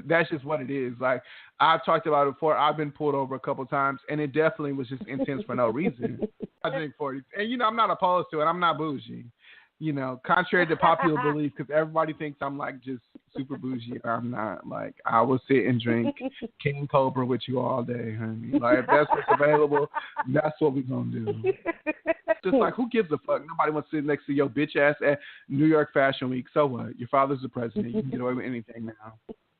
That's just what it is. Like, I've talked about it before. I've been pulled over a couple times, and it definitely was just intense for no reason. I drink 40s. And, I'm not opposed to it. I'm not bougie. Contrary to popular belief, because everybody thinks I'm, like, just super bougie. I'm not. Like, I will sit and drink King Cobra with you all day, honey. Like, if that's what's available, that's what we're going to do. Just like, who gives a fuck? Nobody wants to sit next to your bitch ass at New York Fashion Week. So what? Your father's the president. You can get away with anything now.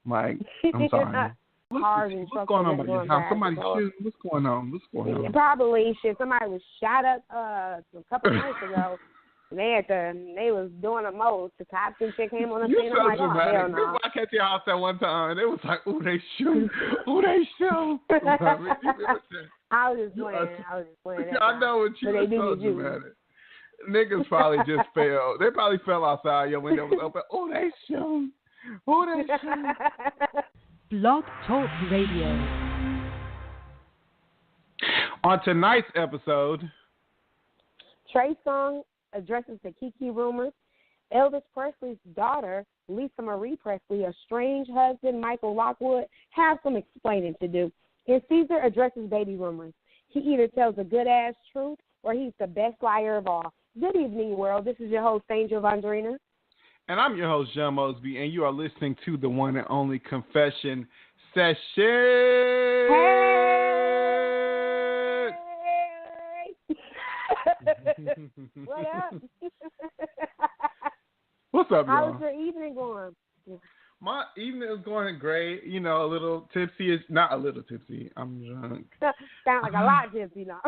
Like, I'm sorry. What's going on by your house? Somebody's shooting. What's going on? Probably shit. Somebody was shot up a couple nights ago. They was doing the most. The cops and shit came on the scene. I'm like, oh, hell no. I came to your house at one time, and it was like, ooh, they shoot. Ooh, they shoot. I was just playing. I know what you were so dramatic. Niggas probably just fell. They probably fell outside. Your window was open. Oh, they shoot. Oh, they shoot. Blog Talk Radio. On tonight's episode, Trey Songz addresses the Keke rumors. Elvis Presley's daughter, Lisa Marie Presley, estranged husband Michael Lockwood, have some explaining to do. And Caesar addresses baby rumors. He either tells a good-ass truth or he's the best liar of all. Good evening, world. This is your host, Angel Vondrina. And I'm your host, John Mosby, and you are listening to the one and only Confession Session. What up? What's up, y'all? How's your evening going? My evening is going great. A little tipsy. Not a little tipsy. I'm drunk. Sound like a lot tipsy now.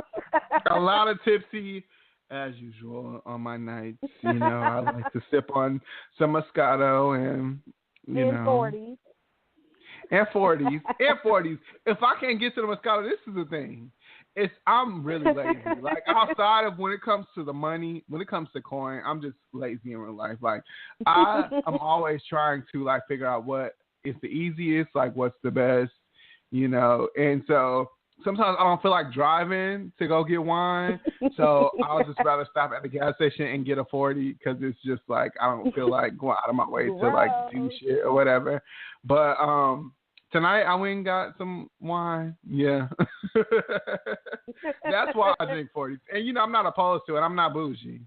A lot of tipsy, as usual, on my nights. I like to sip on some Moscato and, and 40s. And 40s. And 40s. If I can't get to the Moscato, this is the thing. I'm really lazy. Like, outside of when it comes to the money, when it comes to coin, I'm just lazy in real life. Like, I'm always trying to, like, figure out what is the easiest, like, what's the best, And so sometimes I don't feel like driving to go get wine. So I'll just rather stop at the gas station and get a 40 because it's just, like, I don't feel like going out of my way to, like, do shit or whatever. But, tonight, I went and got some wine. Yeah. That's why I drink 40s. And, I'm not opposed to it. I'm not bougie.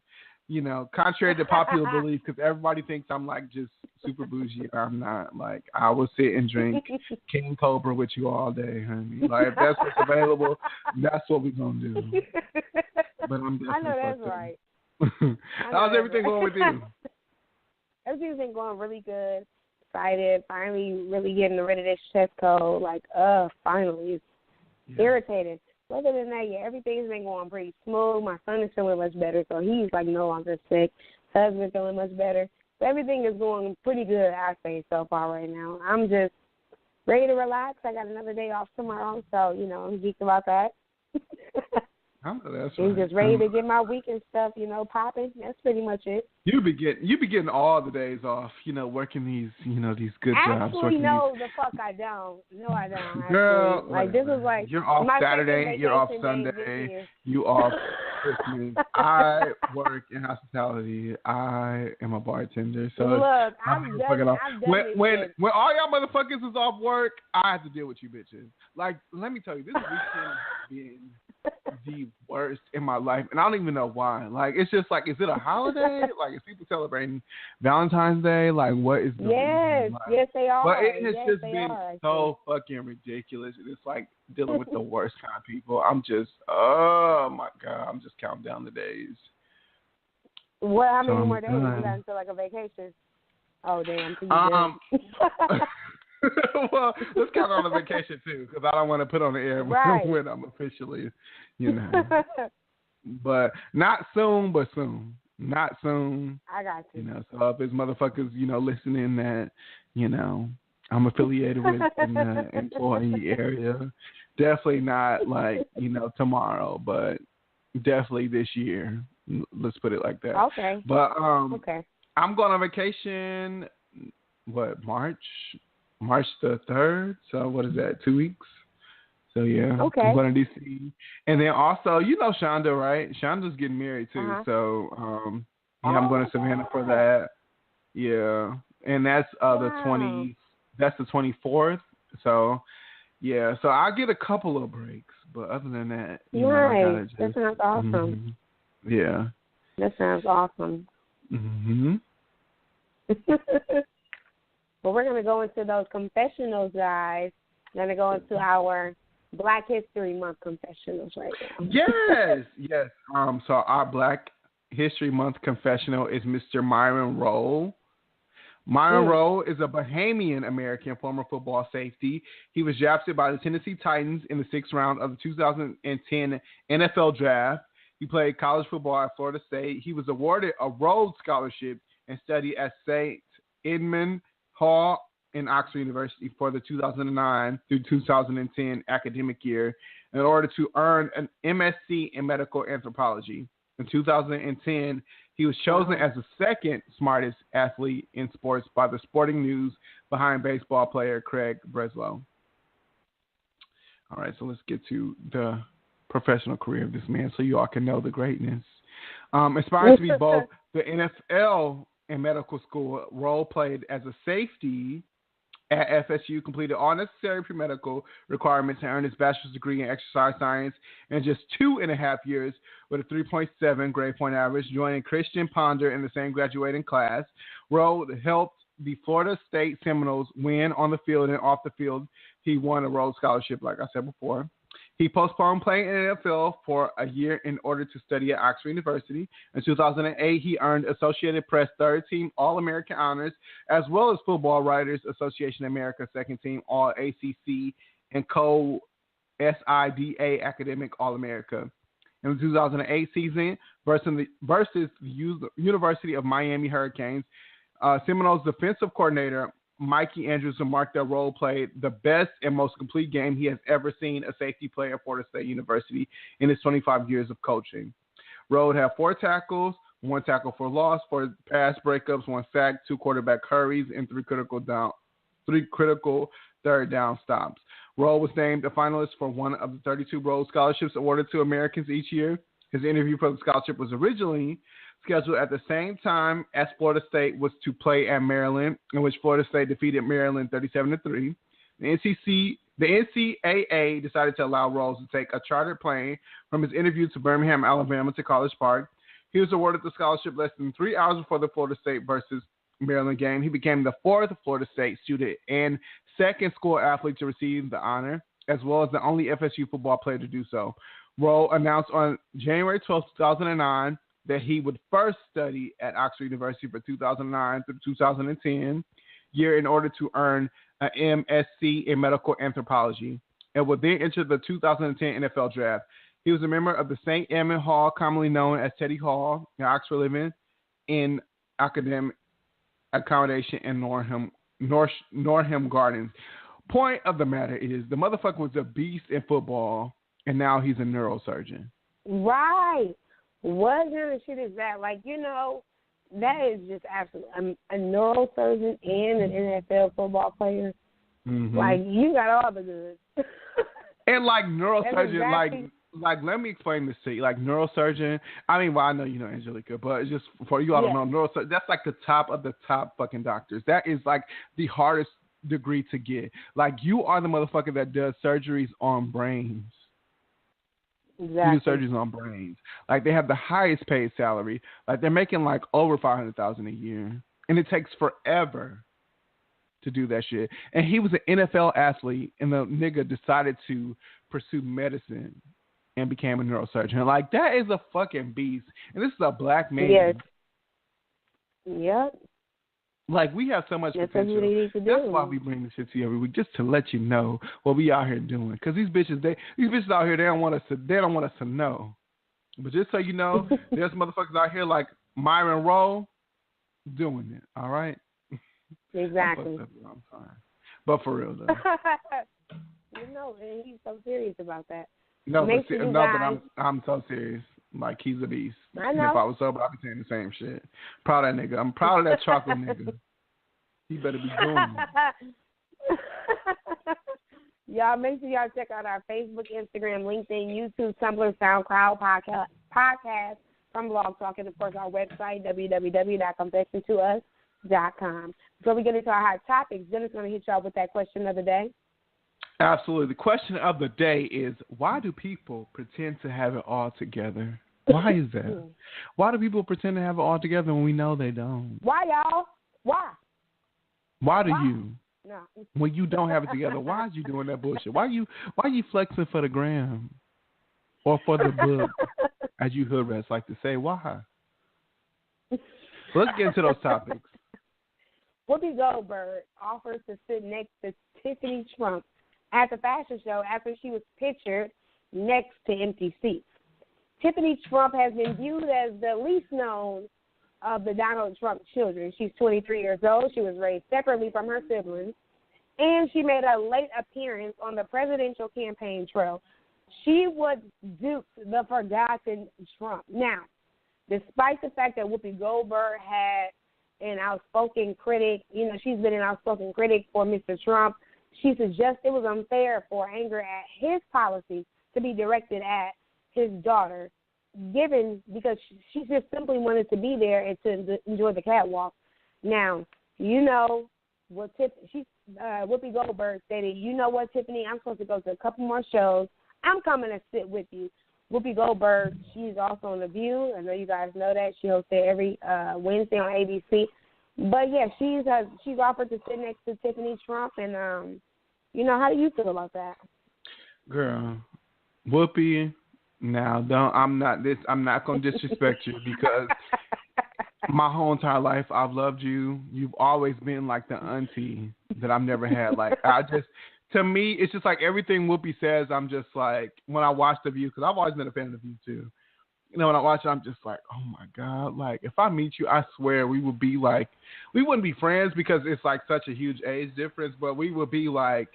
Contrary to popular belief, because everybody thinks I'm, like, just super bougie. I'm not. Like, I will sit and drink King Cobra with you all day, honey. Like, if that's what's available, that's what we're going to do. But I'm definitely I know that's right. How's everything going with you? Everything's been going really good. Excited, finally really getting rid of this chest cold. Like, finally. It's irritating. Other than that, yeah, everything's been going pretty smooth. My son is feeling much better, so he's, like, no longer sick. Husband feeling much better. So everything is going pretty good, I say, so far right now. I'm just ready to relax. I got another day off tomorrow, so, I'm geeked about that. I know that's I'm right. just ready to get my weekend stuff, popping. That's pretty much it. You be getting all the days off, working these, these good jobs. Actually, no, the fuck I don't. No, I don't. Actually. Girl, like, this is like you're off Saturday, you're off Sunday, you off Christmas. I work in hospitality. I am a bartender, so look, I'm done. When all y'all motherfuckers is off work, I have to deal with you bitches. Like, let me tell you, this weekend has been the worst in my life, and I don't even know why. Like, it's just like, is it a holiday? Like, is people celebrating Valentine's Day? Like, what is going on? Like, yes, they are. But it has just been so fucking ridiculous. It's like dealing with the worst kind of people. I'm just, oh my God, I'm just counting down the days. What? How many more days? You got until like a vacation? Oh damn! Well, let's count on the vacation too, because I don't want to put on the air when I'm officially, But not soon, but soon. Not soon. I got you. So if it's motherfuckers, listening that, I'm affiliated with in the employee area, definitely not like, tomorrow, but definitely this year. Let's put it like that. Okay. But okay. I'm going on vacation. March the 3rd. So what is that? 2 weeks. So yeah. Okay. I'm going to DC, and then also, Shonda, right? Shonda's getting married too. Uh-huh. So I'm going to Savannah for that. Yeah, and that's the That's the 24th. So, yeah. So I get a couple of breaks, but other than that, I gotta just, that sounds awesome. Yeah. That sounds awesome. Well, we're gonna go into those confessionals, guys. We're gonna go into our Black History Month confessionals right now. Yes. So our Black History Month confessional is Mr. Myron Rolle. Myron Rolle is a Bahamian American former football safety. He was drafted by the Tennessee Titans in the 6th round of the 2010 NFL Draft. He played college football at Florida State. He was awarded a Rhodes Scholarship and studied at St. Edmund Hall in Oxford University for the 2009 through 2010 academic year in order to earn an MSc in medical anthropology. In 2010, he was chosen as the second smartest athlete in sports by the Sporting News behind baseball player Craig Breslow. All right, so let's get to the professional career of this man so you all can know the greatness. Aspiring to be both the NFL and medical school, Rolle played as a safety at FSU, completed all necessary pre-medical requirements and earned his bachelor's degree in exercise science in just 2.5 years with a 3.7 grade point average, joining Christian Ponder in the same graduating class. Rolle helped the Florida State Seminoles win on the field and off the field. He won a Rhodes Scholarship, like I said before. He postponed playing in the NFL for a year in order to study at Oxford University. In 2008, he earned Associated Press third-team All-American honors, as well as Football Writers Association America second-team All-ACC and Co-SIDA Academic All-America. In the 2008 season versus the University of Miami Hurricanes, Seminoles defensive coordinator Mikey Andrews remarked that Rolle played the best and most complete game he has ever seen a safety play at Florida State University in his 25 years of coaching. Rolle had 4 tackles, 1 tackle for loss, 4 pass breakups, 1 sack, 2 quarterback hurries, and 3 critical third down stops. Rolle was named a finalist for one of the 32 Rhodes Scholarships awarded to Americans each year. His interview for the scholarship was originally scheduled at the same time as Florida State was to play at Maryland, in which Florida State defeated Maryland 37-3. The NCAA decided to allow Rolle to take a chartered plane from his interview to Birmingham, Alabama to College Park. He was awarded the scholarship less than 3 hours before the Florida State versus Maryland game. He became the 4th Florida State student and 2nd school athlete to receive the honor, as well as the only FSU football player to do so. Rolle announced on January 12, 2009, that he would first study at Oxford University for 2009 through 2010 year in order to earn an MSc in medical anthropology, and would then enter the 2010 NFL Draft. He was a member of the St. Edmund Hall, commonly known as Teddy Hall, in Oxford, living in academic accommodation in Norham Gardens. Point of the matter is, the motherfucker was a beast in football, and now he's a neurosurgeon. Right. What kind of shit is that? Like, that is just absolutely a neurosurgeon and an NFL football player. Mm-hmm. Like, you got all the goods. And like neurosurgeon, exactly. like let me explain this to you. Like neurosurgeon, I mean, well, I know you know Angelica, but it's just for you all don't know, neurosurgeon, that's like the top of the top fucking doctors. That is like the hardest degree to get. Like, you are the motherfucker that does surgeries on brains. Exactly. Do surgeries on brains. Like, they have the highest paid salary. Like, they're making like over $500,000 a year, and it takes forever to do that shit. And he was an NFL athlete, and the nigga decided to pursue medicine and became a neurosurgeon. Like, that is a fucking beast. And this is a black man. Yes. Yep. Like, we have so much potential. That's why we bring this shit to you every week, just to let you know what we out here doing. Because these bitches out here, they don't want us to know. But just so you know, there's motherfuckers out here like Myron Rolle doing it. All right. Exactly. I'm sorry, but for real though. And he's so serious about that. No, but I'm so serious. Like, he's a beast. I know. And if I was sober, I'd be saying the same shit. Proud of that nigga. I'm proud of that chocolate nigga. He better be doing it. Y'all, make sure y'all check out our Facebook, Instagram, LinkedIn, YouTube, Tumblr, SoundCloud, podcast from Blog Talk, and of course our website, www.confessiontous NYFW.com. Before we get into our hot topics, Dennis is going to hit y'all with that question of the day. Absolutely. The question of the day is, why do people pretend to have it all together? Why is that? Why do people pretend to have it all together when we know they don't? Why, y'all? Why? Why do you? No. When you don't have it together, why are you doing that bullshit? Why you flexing for the gram or for the book, as you hood rats like to say? Why? Let's get into those topics. Whoopi Goldberg offers to sit next to Tiffany Trump at the fashion show after she was pictured next to empty seats. Tiffany Trump has been viewed as the least known of the Donald Trump children. She's 23 years old. She was raised separately from her siblings, and she made a late appearance on the presidential campaign trail. She would dupe the forgotten Trump. Now, despite the fact that Whoopi Goldberg had an outspoken critic, she's been an outspoken critic for Mr. Trump, she suggests it was unfair for anger at his policies to be directed at his daughter, because she just simply wanted to be there and to enjoy the catwalk. Now, what Whoopi Goldberg stated, you know what, Tiffany, I'm supposed to go to a couple more shows. I'm coming to sit with you. Whoopi Goldberg, she's also on The View. I know you guys know that. She hosts it every Wednesday on ABC. But, yeah, she's offered to sit next to Tiffany Trump. And, how do you feel about that? Girl, Whoopi, now I'm not going to disrespect you because my whole entire life I've loved you. You've always been like the auntie that I've never had. Like, to me, it's just like everything Whoopi says, I'm just like, when I watch The View, because I've always been a fan of The View too. When I watch it, I'm just like, oh my God. Like, if I meet you, I swear we would be like, we wouldn't be friends because it's like such a huge age difference, but we would be like,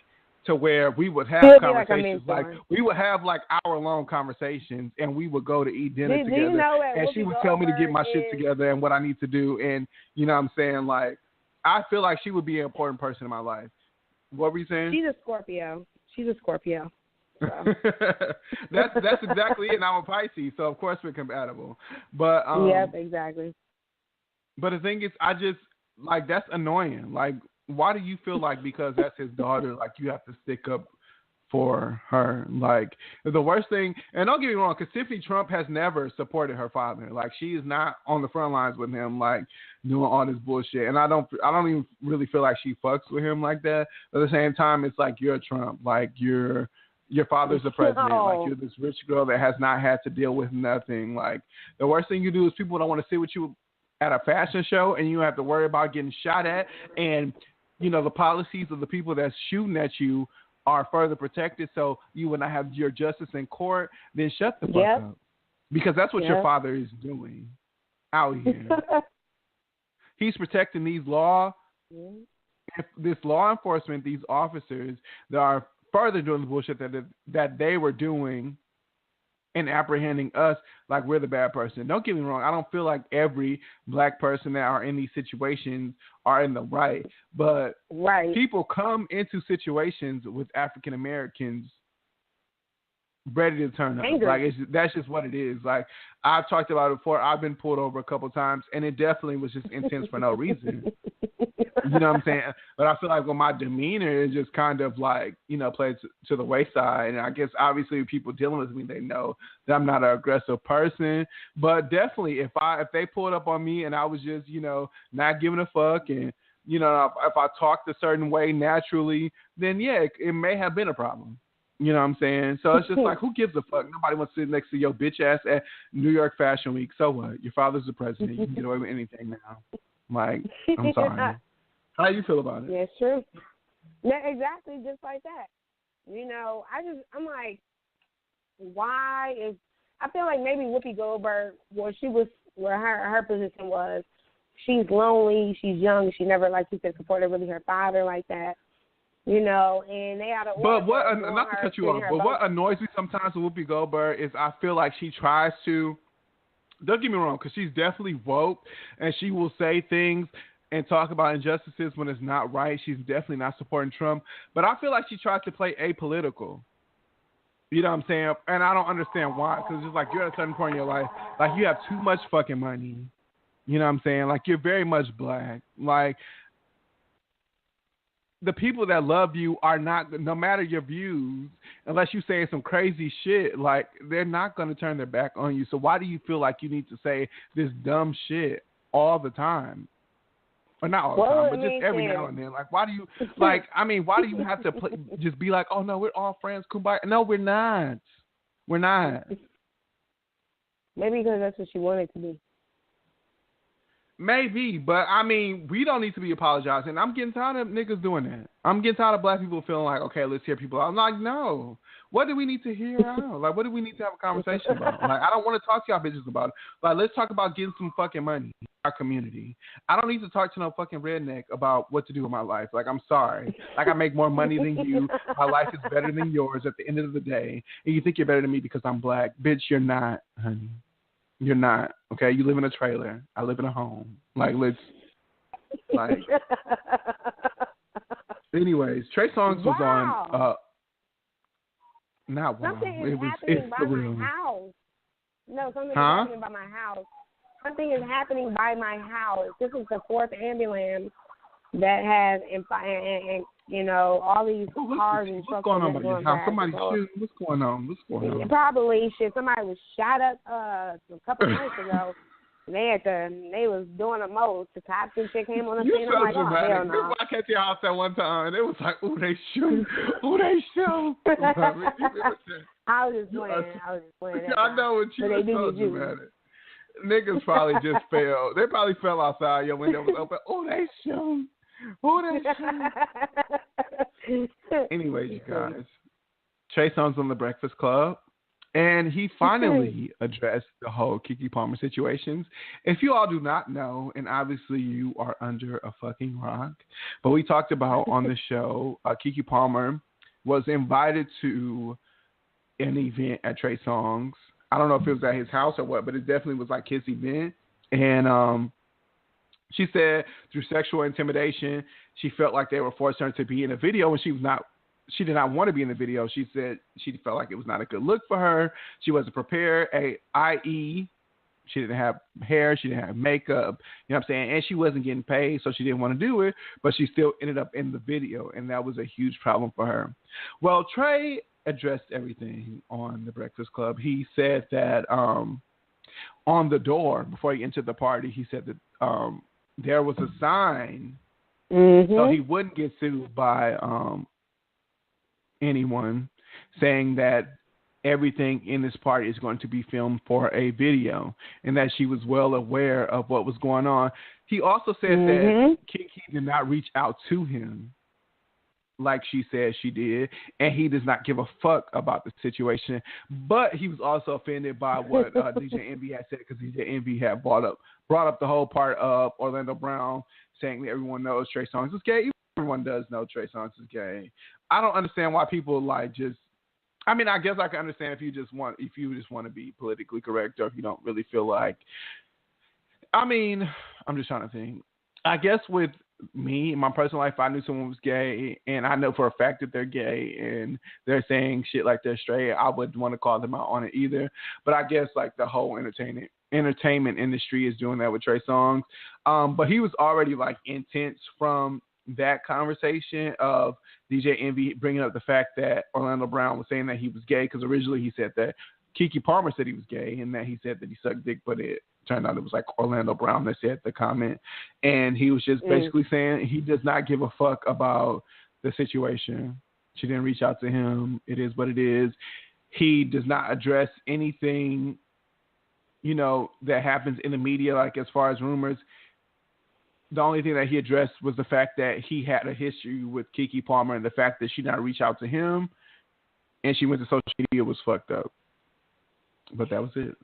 to where we would have conversations, like we would have like hour-long conversations, and we would go to eat dinner together, and she would tell me to get my shit together and what I need to do, and what I'm saying, like, I feel like she would be an important person in my life. What were you saying? She's a Scorpio. So. that's exactly it. And I'm a Pisces, so of course we're compatible. But yep, exactly. But the thing is, I just like, that's annoying. Like, why do you feel like because that's his daughter, like you have to stick up for her? Like, the worst thing, and don't get me wrong, because Tiffany Trump has never supported her father. Like, she is not on the front lines with him, like doing all this bullshit. And I don't even really feel like she fucks with him like that. But at the same time, it's like, you're a Trump. Like, your father's the president. No. Like, you're this rich girl that has not had to deal with nothing. Like, the worst thing you do is people don't want to sit with you at a fashion show, and you have to worry about getting shot at, and the policies of the people that's shooting at you are further protected, so you would not have your justice in court. Then shut the fuck up, because that's what your father is doing out here. He's protecting this law enforcement, these officers that are further doing the bullshit that they were doing and apprehending us like we're the bad person. Don't get me wrong. I don't feel like every black person that are in these situations are in the right. But people come into situations with African Americans ready to turn up. Like, that's just what it is. Like, I've talked about it before. I've been pulled over a couple times, and it definitely was just intense for no reason. You know what I'm saying? But I feel like when my demeanor is just kind of like, played to the wayside. And I guess obviously people dealing with me, they know that I'm not an aggressive person. But definitely if they pulled up on me and I was just, not giving a fuck, and, if I talked a certain way naturally, then yeah, it may have been a problem. You know what I'm saying? So it's just like, who gives a fuck? Nobody wants to sit next to your bitch ass at New York Fashion Week. So what? Your father's the president. You can get away with anything now. Like, I'm sorry. How you feel about it? Yeah, it's true. Yeah, exactly, just like that. I'm like, why is? I feel like maybe Whoopi Goldberg, where her position was, she's lonely, she's young, she never, like you said, supported really her father like that. And they had a. But not to cut you off, but what annoys me sometimes with Whoopi Goldberg is I feel like she tries to. Don't get me wrong, because she's definitely woke, and she will say things and talk about injustices when it's not right. She's definitely not supporting Trump. But I feel like she tries to play apolitical. You know what I'm saying? And I don't understand why. Because it's just like, you're at a certain point in your life, like, you have too much fucking money. You know what I'm saying? Like, you're very much black. Like, the people that love you are not, no matter your views, unless you say some crazy shit, like, they're not going to turn their back on you. So why do you feel like you need to say this dumb shit all the time? Or not all the time, but just every now and then. Like, why do you, like, I mean, why do you have to just be like, oh, no, we're all friends, kumbaya? No, we're not. We're not. Maybe because that's what she wanted to be. Maybe, but I mean, we don't need to be apologizing. I'm getting tired of niggas doing that. I'm getting tired of black people feeling like, okay, let's hear people out. I'm like, no. What do we need to hear out? Like, what do we need to have a conversation about? Like, I don't want to talk to y'all bitches about it. Like, let's talk about getting some fucking money in our community. I don't need to talk to no fucking redneck about what to do with my life. Like, I'm sorry. Like, I make more money than you. My life is better than yours at the end of the day. And you think you're better than me because I'm black. Bitch, you're not, honey. You're not, okay? You live in a trailer. I live in a home. Like, let's, like. Anyways, Trey Songz was on, not wow. Something is it was, happening by real. my house. No, something is happening by my house. Something is happening by my house. This is the 4th ambulance that has, and you know, all these cars and trucks. What's going on by your house? Somebody shooting. What's going on? What's going on? Probably shit. Somebody was shot up a couple months ago. They was doing the most. The cops and shit came on the scene. I'm like, oh, hell no. I came to your house that one time, and it was like, ooh, they shoot. Ooh, they shoot. I was just playing. I know what you were so dramatic. Niggas probably just fell. They probably fell outside. Your window was open. Oh, they shoot. Oh, they shoot. Anyways, you guys. Trey Songz on the Breakfast Club. And he finally addressed the whole Keke Palmer situations. If you all do not know, and obviously you are under a fucking rock, but we talked about on the show, Keke Palmer was invited to an event at Trey Songz. I don't know if it was at his house or what, but it definitely was like his event. And she said through sexual intimidation, she felt like they were forcing her to be in a video when she did not want to be in the video. She said she felt like it was not a good look for her. She wasn't prepared, i.e., she didn't have hair, she didn't have makeup, you know what I'm saying? And she wasn't getting paid, so she didn't want to do it, but she still ended up in the video, and that was a huge problem for her. Well, Trey addressed everything on the Breakfast Club. He said that on the door, before he entered the party, he said that there was a sign so he wouldn't get sued by anyone, saying that everything in this party is going to be filmed for a video, and that she was well aware of what was going on. He also said that Keke did not reach out to him like she said she did, and he does not give a fuck about the situation. But he was also offended by what DJ Envy had said, because DJ Envy had brought up the whole part of Orlando Brown saying that everyone knows Trey Songz is gay. Everyone does know Trey Songz is gay. I don't understand why people like just. I mean, I guess I can understand if you just want to be politically correct, or if you don't really feel like. I mean, I'm just trying to think. I guess with me, in my personal life, if I knew someone was gay, and I know for a fact that they're gay, and they're saying shit like they're straight, I wouldn't want to call them out on it either. But I guess like the whole entertainment industry is doing that with Trey Songz. But he was already like intense from that conversation of DJ Envy bringing up the fact that Orlando Brown was saying that he was gay, because originally he said that Keke Palmer said he was gay, and that he said that he sucked dick, but it turned out it was like Orlando Brown that said the comment. And he was just basically saying he does not give a fuck about the situation. She didn't reach out to him. It is what it is. He does not address anything, that happens in the media, like as far as rumors. The only thing that he addressed was the fact that he had a history with Keke Palmer, and the fact that she did not reach out to him and she went to social media was fucked up. But that was it.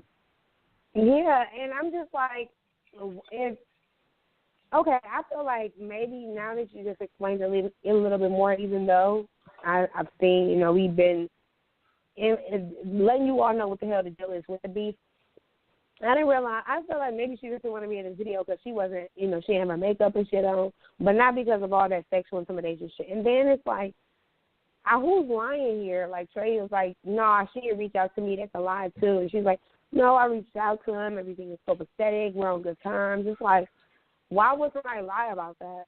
Yeah, and I'm just like, I feel like maybe now that you just explained it a little bit more, even though I've seen, we've been letting you all know what the hell the deal is with the beef. I didn't realize. I feel like maybe she just didn't want to be in this video because she wasn't, she didn't have her makeup and shit on, but not because of all that sexual intimidation shit. And then it's like, who's lying here? Like Trey was like, nah, she didn't reach out to me. That's a lie too. And she's like, No, I reached out to him. Everything is copacetic. We're on good terms. It's like, why would somebody lie about that?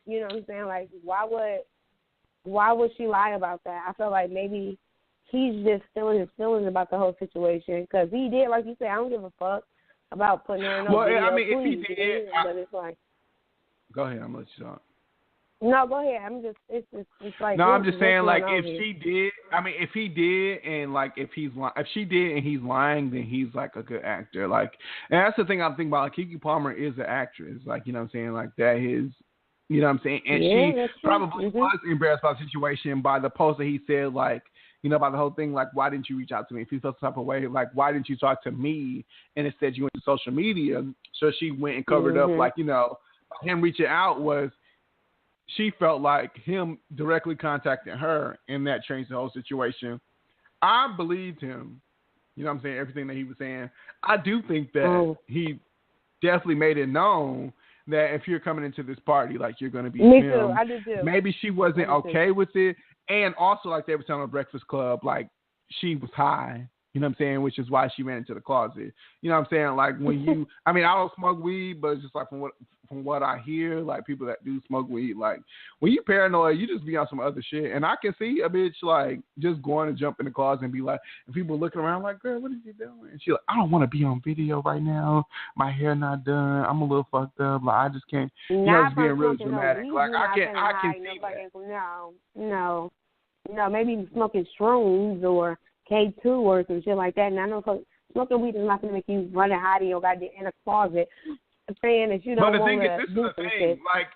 You know what I'm saying? Like, why would she lie about that? I feel like maybe he's just feeling his feelings about the whole situation because he did, like you said, I don't give a fuck about putting her in no video. I mean, please, if he did, but it's like, go ahead. I'm gonna let you talk. No, go ahead. It's like. No, I'm just saying, like, if she did, I mean, if he did, and like, if she did and he's lying, then he's like a good actor. Like, and that's the thing I'm thinking about. Like, Keke Palmer is an actress. Like, you know what I'm saying? Like, that is, you know what I'm saying? And she probably was embarrassed by the situation by the post that he said, like, you know, by the whole thing, like, why didn't you reach out to me? If you felt some type of way, like, why didn't you talk to me? And instead you went to social media. So she went and covered up, like, you know, him reaching out was, she felt like him directly contacting her, and that changed the whole situation. I believed him. You know what I'm saying? Everything that he was saying. I do think that he definitely made it known that if you're coming into this party, like, you're going to be Me filmed. too. I do too. Maybe she wasn't okay with it. And also, like they were telling the Breakfast Club, like, she was high. You know what I'm saying? Which is why she ran into the closet. You know what I'm saying? Like, when you, I mean, I don't smoke weed, but it's just like from what I hear, like, people that do smoke weed, like, when you paranoid, you just be on some other shit. And I can see a bitch, like, just going to jump in the closet and be like, and people looking around like, girl, what is you doing? And she like, I don't want to be on video right now. My hair not done. I'm a little fucked up. Like, I just can't. You know, it's being really dramatic. Like, I can see that. No. Maybe smoking shrooms or K2 or some shit like that. And I know smoking weed is not going to make you run and hide in your goddamn in a closet saying that you don't want to do some shit. Like,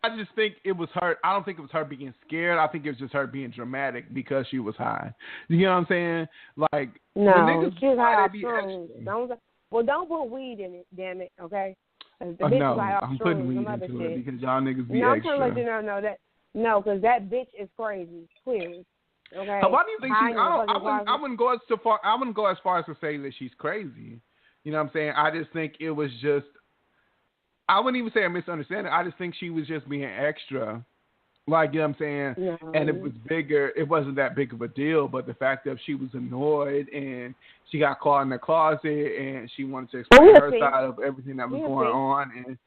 I just think it was her. I don't think it was her being scared. I think it was just her being dramatic because she was high. You know what I'm saying? Like, no, she's high off shrooms. Don't put weed in it, damn it, okay? No, I'm putting weed into it because y'all niggas be extra. I'm trying to let you know that. No, because that bitch is crazy, clearly. Okay. Why do you think she's? I wouldn't go as far. I wouldn't go as far as to say that she's crazy. You know what I'm saying? I just think it was just. I wouldn't even say a misunderstanding. I just think she was just being extra. Like, you know what I'm saying? No. And it was bigger. It wasn't that big of a deal, but the fact that she was annoyed and she got caught in the closet and she wanted to explain her side of everything that was going on. And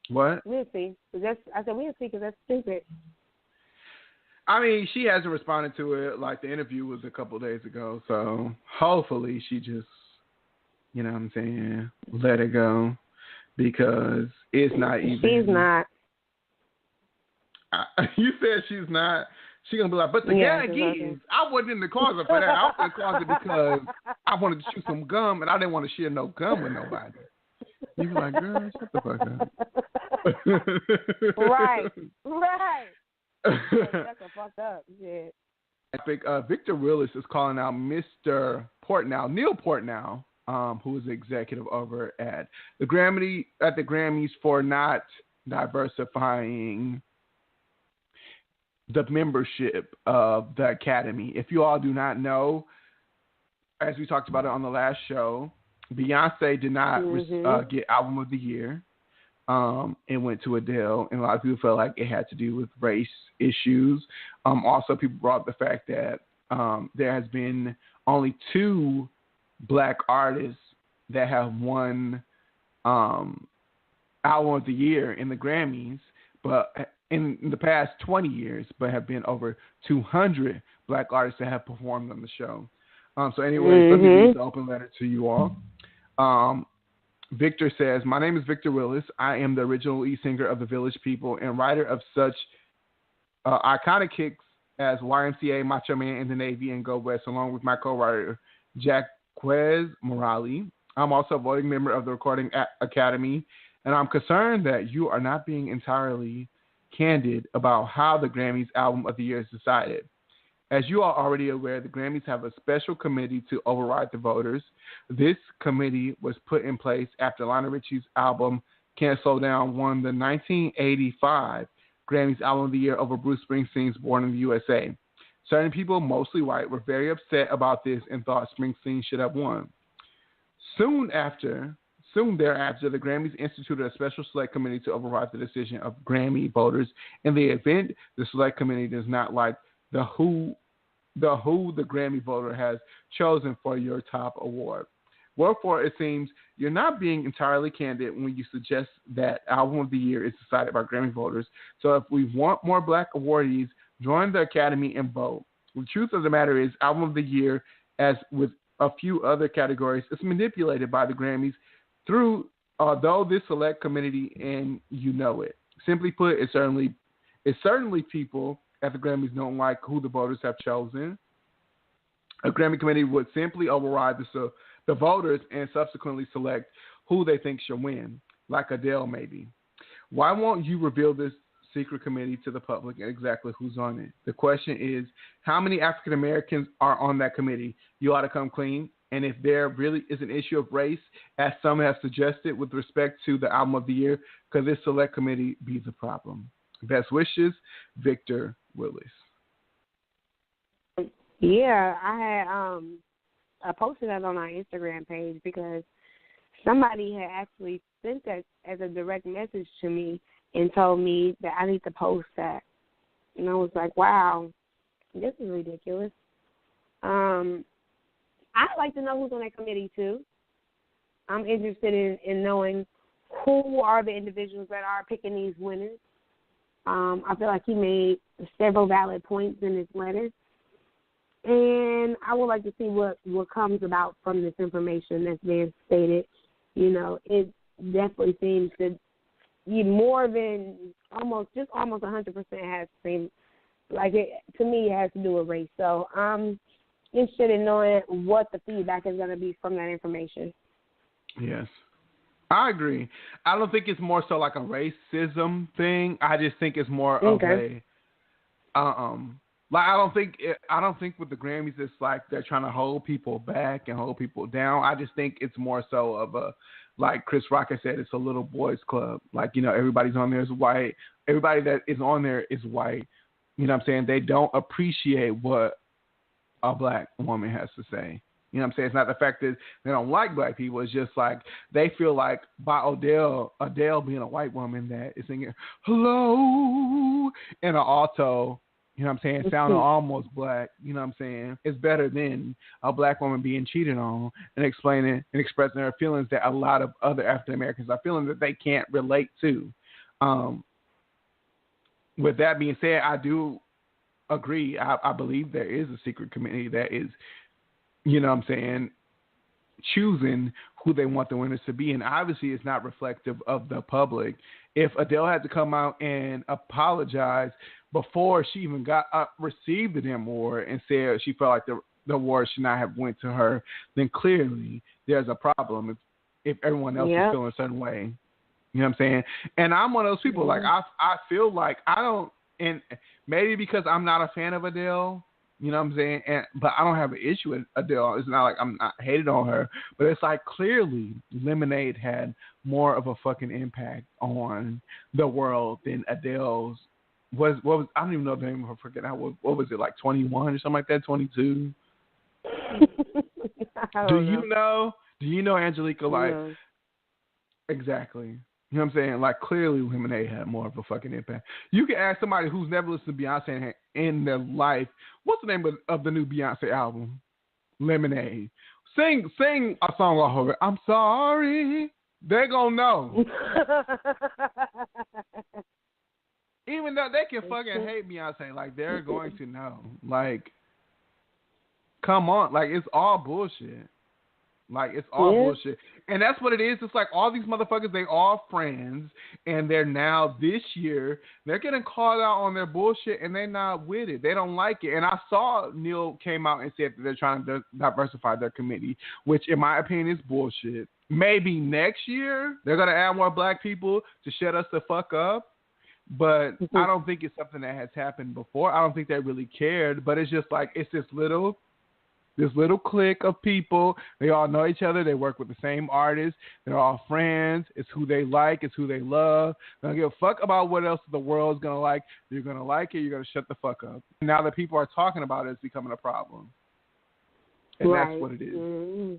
what? We'll see. I said we'll see because that's stupid. I mean, she hasn't responded to it. Like, the interview was a couple of days ago, so hopefully she just, you know what I'm saying, let it go because it's not even. She's not. You said she's not. She's going to be like, but the gag is, I wasn't in the closet for that. I was in the closet because I wanted to chew some gum, and I didn't want to share no gum with nobody. You be like, girl, shut the fuck up. Right. That's a fucked up shit. I think Victor Willis is calling out Mr. Portnow, Neil Portnow, who is the executive over at the Grammys for not diversifying the membership of the Academy. If you all do not know, as we talked about it on the last show, Beyonce did not get Album of the Year. It went to Adele, and a lot of people felt like it had to do with race issues. Also, people brought up the fact that there has been only 2 black artists that have won Album of the Year in the Grammys, but in the past 20 years, but have been over 200 black artists that have performed on the show. So anyway, let me read the open letter to you all. Victor says, my name is Victor Willis. I am the original lead singer of the Village People and writer of such iconic hits as YMCA, Macho Man in the Navy, and Go West, along with my co-writer, Jaquez Morale. I'm also a voting member of the Recording Academy, and I'm concerned that you are not being entirely candid about how the Grammys Album of the Year is decided. As you are already aware, the Grammys have a special committee to override the voters. This committee was put in place after Lionel Richie's album Can't Slow Down won the 1985 Grammys Album of the Year over Bruce Springsteen's Born in the USA. Certain people, mostly white, were very upset about this and thought Springsteen should have won. Soon thereafter, the Grammys instituted a special select committee to override the decision of Grammy voters. In the event the select committee does not like who the Grammy voter has chosen for your top award. Wherefore, it seems you're not being entirely candid when you suggest that Album of the Year is decided by Grammy voters. So if we want more black awardees, join the Academy and vote. The truth of the matter is, Album of the Year, as with a few other categories, is manipulated by the Grammys through, although this select committee, and you know it. Simply put, it's certainly people at the Grammys don't like who the voters have chosen. A Grammy committee would simply override the voters and subsequently select who they think should win, like Adele maybe. Why won't you reveal this secret committee to the public and exactly who's on it? The question is, how many African Americans are on that committee? You ought to come clean. And if there really is an issue of race, as some have suggested with respect to the Album of the Year, could this select committee be the problem? Best wishes, Victor Willis. Yeah, I posted that on our Instagram page because somebody had actually sent that as a direct message to me and told me that I need to post that. And I was like, wow, this is ridiculous. I'd like to know who's on that committee, too. I'm interested in knowing who are the individuals that are picking these winners. I feel like he made several valid points in his letter. And I would like to see what comes about from this information that's being stated. You know, it definitely seems to be more than almost 100% has seemed like it, to me, it has to do with race. So I'm interested in knowing what the feedback is going to be from that information. Yes. I agree. I don't think it's more so like a racism thing. I just think it's more of a like I don't think with the Grammys it's like they're trying to hold people back and hold people down. I just think it's more so of a, like Chris Rock has said, it's a little boys club. Like, you know, everybody's on there is white. Everybody that is on there is white. You know what I'm saying? They don't appreciate what a black woman has to say. You know what I'm saying? It's not the fact that they don't like black people. It's just like they feel like by Adele being a white woman that is singing hello in an alto, you know what I'm saying, sounding almost black, you know what I'm saying, it's better than a black woman being cheated on and explaining and expressing her feelings that a lot of other African Americans are feeling that they can't relate to. With that being said, I do agree. I believe there is a secret committee that is, you know what I'm saying, choosing who they want the winners to be. And obviously it's not reflective of the public. If Adele had to come out and apologize before she even received the damn award and said she felt like the award should not have went to her, then clearly there's a problem if everyone else is feeling a certain way. You know what I'm saying? And I'm one of those people, like I feel like I don't, and maybe because I'm not a fan of Adele, you know what I'm saying? But I don't have an issue with Adele. It's not like I'm not hated on her. But it's like clearly Lemonade had more of a fucking impact on the world than Adele's. What was I don't even know the name of her freaking album. What was it, like 21 or something like that? 22? Do you know Angelica? Like, exactly. You know what I'm saying? Like, clearly Lemonade had more of a fucking impact. You can ask somebody who's never listened to Beyonce in their life, what's the name of the new Beyonce album? Lemonade. Sing a song off of it. I'm sorry. They're going to know. Even though they can fucking hate Beyonce, like, they're going to know. Like, come on. Like, it's all bullshit. Like, it's all bullshit. And that's what it is. It's like all these motherfuckers, they all friends, and they're now, this year, they're getting called out on their bullshit, and they're not with it. They don't like it. And I saw Neil came out and said that they're trying to diversify their committee, which, in my opinion, is bullshit. Maybe next year, they're going to add more black people to shut us the fuck up. But I don't think it's something that has happened before. I don't think they really cared. But it's just like, it's this little clique of people. They all know each other. They work with the same artists. They're all friends. It's who they like. It's who they love. They don't give a fuck about what else the world's going to like. You're going to like it. You're going to shut the fuck up. Now that people are talking about it, it's becoming a problem. And that's what it is. Mm-hmm.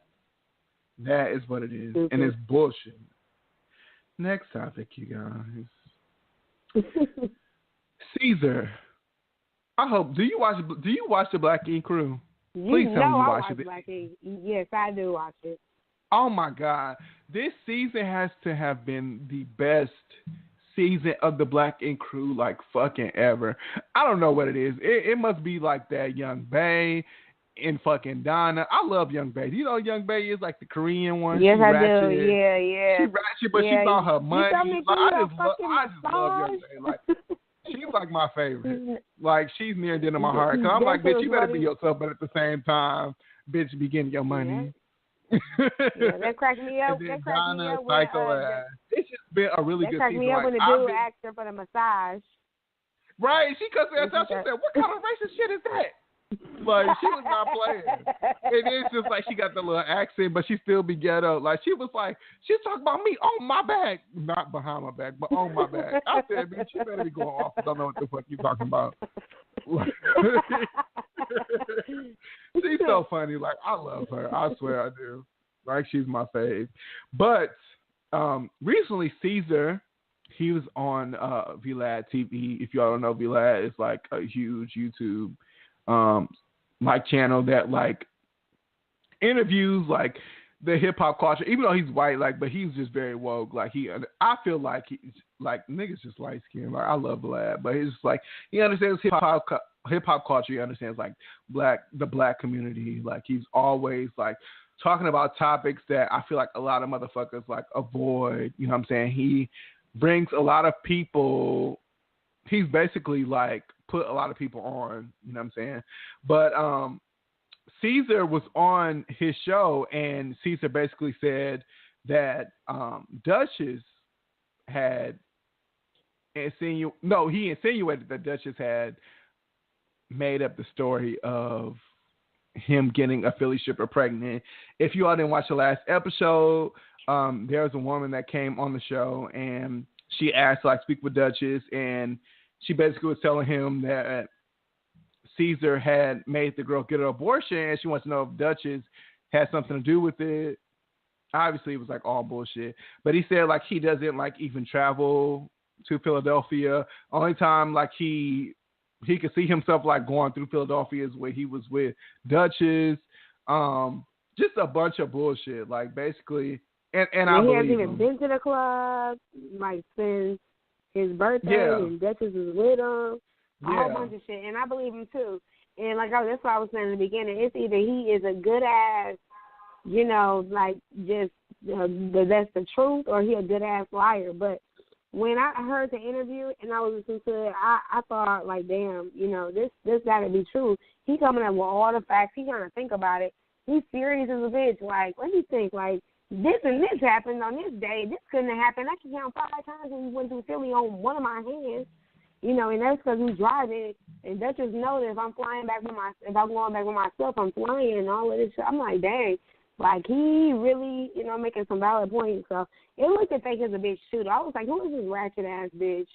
That is what it is. Mm-hmm. And it's bullshit. Next topic, you guys. Caesar. I hope. Do you watch the Black Ink Crew? Please tell me you watch it. Black Ink. Yes, I do watch it. Oh my God. This season has to have been the best season of the Black Ink Crew like fucking ever. I don't know what it is. It must be like that Young Bae and fucking Donna. I love Young Bae. You know Young Bae is like the Korean one. Yes, she I ratchet. do. Yeah, yeah. She ratchet, but she's on her money. Like, I just love Young Bae. Like, she's like my favorite. Like, she's near and dear to my heart. Cause I'm like, bitch, you better be yourself, but at the same time, bitch, be getting your money. Yeah, that cracked me up. That cracked me up. It's just been a really good season. That cracked me up when the dude asked her for the massage. Right, she cussed her out. She said, "What kind of racist shit is that?" Like, she was not playing. And it's just like she got the little accent, but she still be ghetto. Like, she was like, she's talking about me on my back, not behind my back, but on my back. I said, bitch, you better be going off. I don't know what the fuck you talking about. She's so funny. Like, I love her. I swear I do. Like, she's my fave. But recently, Caesar, he was on VLAD TV. If y'all don't know, VLAD is like a huge YouTube like channel that like interviews like the hip hop culture. Even though he's white, like, but he's just very woke. Like, I feel like he's like, niggas just light skinned. Like, I love VLAD, but he's just like, he understands hip hop culture. He understands like the black community. Like, he's always like talking about topics that I feel like a lot of motherfuckers like avoid. You know what I'm saying? He brings a lot of people. He's basically like put a lot of people on. You know what I'm saying? But Caesar was on his show, and Caesar basically said that Duchess had he insinuated that Duchess had made up the story of him getting a Philly stripper pregnant. If you all didn't watch the last episode, there was a woman that came on the show, and she asked to like speak with Duchess, and she basically was telling him that Caesar had made the girl get an abortion, and she wants to know if Duchess had something to do with it. Obviously, it was like all bullshit. But he said like he doesn't like even travel to Philadelphia. Only time like he could see himself like going through Philadelphia is where he was with Duchess. Just a bunch of bullshit. Like basically, and I believe he hasn't even been to the club like since his birthday, and Duchess was with him. A whole bunch of shit, and I believe him too. And like that's what I was saying in the beginning. It's either he is a good ass, you know, like just that's the truth, or he a good ass liar. But when I heard the interview and I was listening to it, I thought like, damn, you know, this gotta be true. He coming up with all the facts. He gotta think about it. He's serious as a bitch. Like, let me think. Like, this and this happened on this day. This couldn't have happened. I can count 5 times when we went through Philly on one of my hands. You know, and that's because we driving, and Duchess know that if I'm going back with myself, I'm flying and all of this shit. I'm like, dang, like he really, you know, making some valid points. So it looked at fake as a bitch too. I was like, who is this ratchet ass bitch?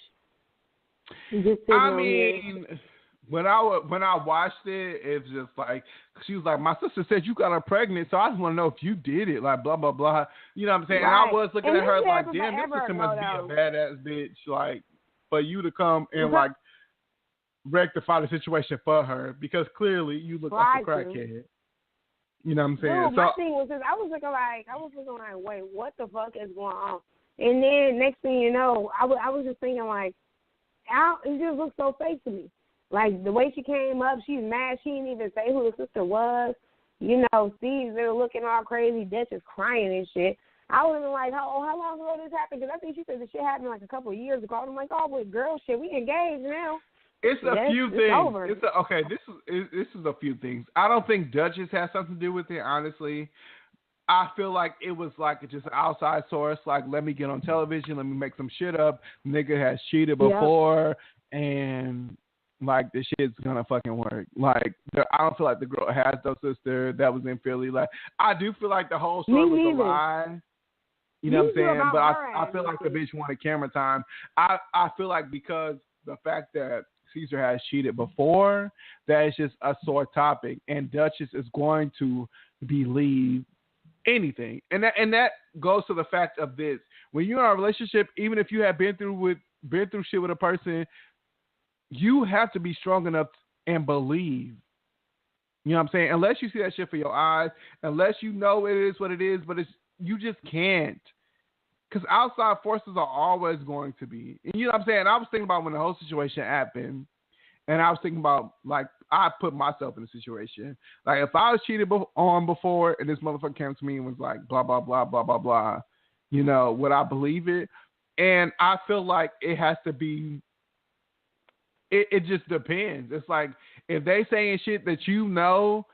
When I watched it, it's just like she was like, my sister said you got her pregnant, so I just want to know if you did it, like blah blah blah. You know what I'm saying? Right. And I was looking at her like, damn, this sister must be a badass bitch, like. For you to come and like rectify the situation for her, because clearly you look like a crackhead. You know what I'm saying? Dude, my thing was just, I was looking like, wait, what the fuck is going on? And then next thing you know, I was just thinking like, it just looks so fake to me. Like the way she came up, she's mad. She didn't even say who the sister was. You know, Steve, they're looking all crazy. Duchess crying and shit. I was like, how long ago this happened? Because I think she said the shit happened like a couple of years ago. I'm like, oh, but girl, shit, we engaged now. It's a few things. Over. This is a few things. I don't think Duchess has something to do with it, honestly. I feel like it was like just an outside source, like, let me get on television, let me make some shit up. Nigga has cheated before, and like this shit's gonna fucking work. Like, I don't feel like the girl has no sister that was in Philly. Like, I do feel like the whole story was a lie. You know what I'm saying? But I feel like the bitch wanted camera time. I feel like because the fact that Caesar has cheated before, that is just a sore topic, and Duchess is going to believe anything. And that goes to the fact of this. When you're in a relationship, even if you have been through shit with a person, you have to be strong enough and believe. You know what I'm saying? Unless you see that shit for your eyes, unless you know it is what it is, but you just can't. Because outside forces are always going to be. And you know what I'm saying? I was thinking about when the whole situation happened, and I was thinking about, like, I put myself in a situation. Like, if I was cheated on before, and this motherfucker came to me and was like, blah, blah, blah, blah, blah, blah, you know, would I believe it? And I feel like it has to be, it just depends. It's like, if they saying shit that you know,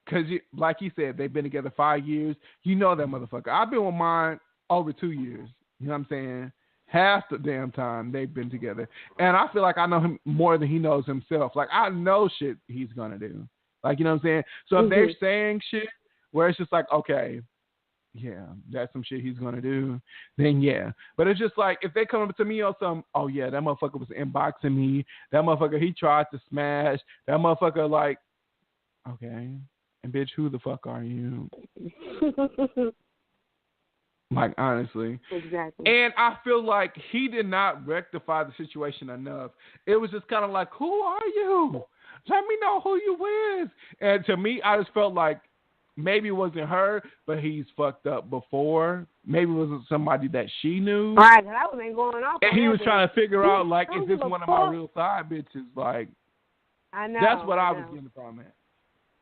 because, like he said, they've been together 5 years, you know that motherfucker. I've been with mine over 2 years. You know what I'm saying? Half the damn time they've been together. And I feel like I know him more than he knows himself. Like, I know shit he's going to do. Like, you know what I'm saying? So if they're saying shit where it's just like, okay, yeah, that's some shit he's going to do, then yeah. But it's just like, if they come up to me on some, oh yeah, that motherfucker was inboxing me. That motherfucker, he tried to smash. That motherfucker, like, okay. And bitch, who the fuck are you? Like, honestly. Exactly. And I feel like he did not rectify the situation enough. It was just kind of like, who are you? Let me know who you is. And to me, I just felt like maybe it wasn't her, but he's fucked up before. Maybe it wasn't somebody that she knew. Right, because I wasn't going off. And he was trying to figure out, like, is this one of my real side bitches? Like, I know. That's what I was getting from it.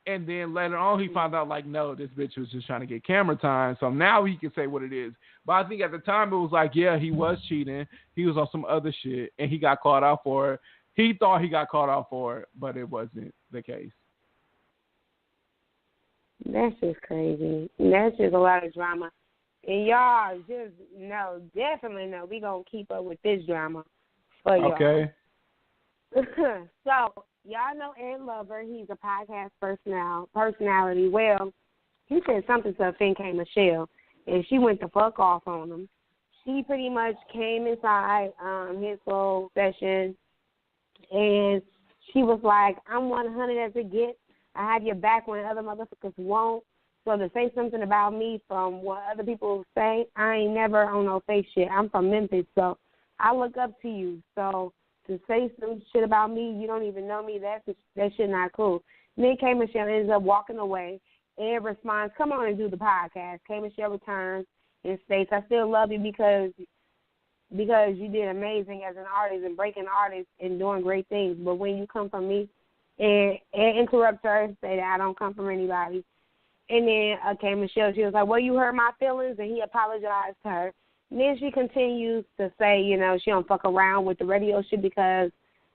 And then later on, he found out, like, no, this bitch was just trying to get camera time. So now he can say what it is. But I think at the time, it was like, yeah, he was cheating. He was on some other shit, and he got caught out for it. He thought he got caught out for it, but it wasn't the case. That's just crazy. That's just a lot of drama. And y'all just know, definitely know, we going to keep up with this drama for y'all. Okay. So, y'all know Ed Lover. He's a podcast personality. Well, he said something to K. Michele, and she went the fuck off on him. She pretty much came inside his little session, and she was like, I'm 100 as it gets. I have your back when other motherfuckers won't. So to say something about me from what other people say, I ain't never on no fake shit. I'm from Memphis, so I look up to you. So to say some shit about me, you don't even know me, that shit not cool. And then K. Michele ends up walking away. Ed responds, come on and do the podcast. K. Michele returns and states, I still love you because you did amazing as an artist and breaking artists and doing great things. But when you come from me, and interrupts her and say that I don't come from anybody. And then K. Michele, she was like, well, you hurt my feelings, and he apologized to her. And then she continues to say, you know, she don't fuck around with the radio shit because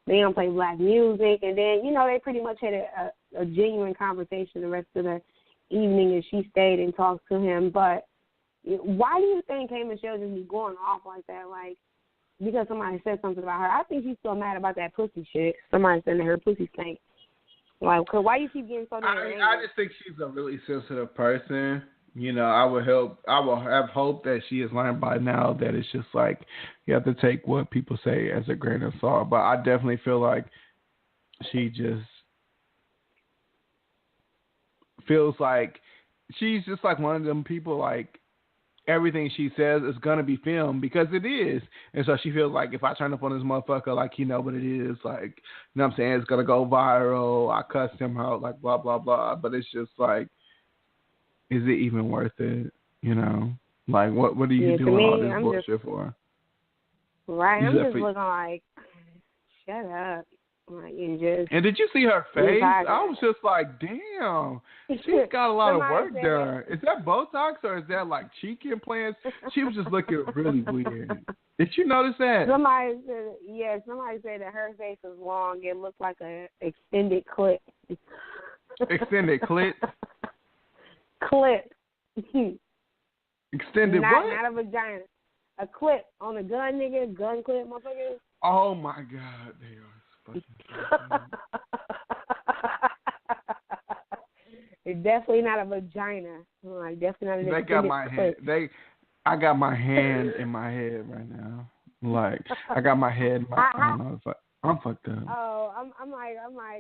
they don't play black music. And then, you know, they pretty much had a genuine conversation the rest of the evening, and she stayed and talked to him. But why do you think K. Michele just be going off like that? Like, because somebody said something about her. I think she's still mad about that pussy shit. Somebody said that her pussy stank. Like, why you keep getting so damn angry? I just think she's a really sensitive person. You know, I will have hope that she has learned by now that it's just like you have to take what people say as a grain of salt. But I definitely feel like she just feels like she's just like one of them people, like everything she says is going to be filmed because it is. And so she feels like if I turn up on this motherfucker, like, you know what it is, like, you know what I'm saying, it's going to go viral. I cussed him out, like, blah, blah, blah. But it's just like, is it even worth it? You know? Like, what are you doing all this bullshit for? Right. I'm just looking like, shut up. Like, and did you see her face? I was just like, damn, she's got a lot of work done. Is that Botox or is that like cheek implants? She was just looking really weird. Did you notice that? Somebody said that her face was long. It looked like an extended clip. Extended clip? Clip. Extended what? Not a vagina. A clip on a gun, nigga. Gun clip, motherfucker. Oh my God, they are. It's definitely not a vagina. Like, definitely not an extended clip. I got my hand in my head right now. Like, I got my head in my I'm fucked up. Oh, I'm like,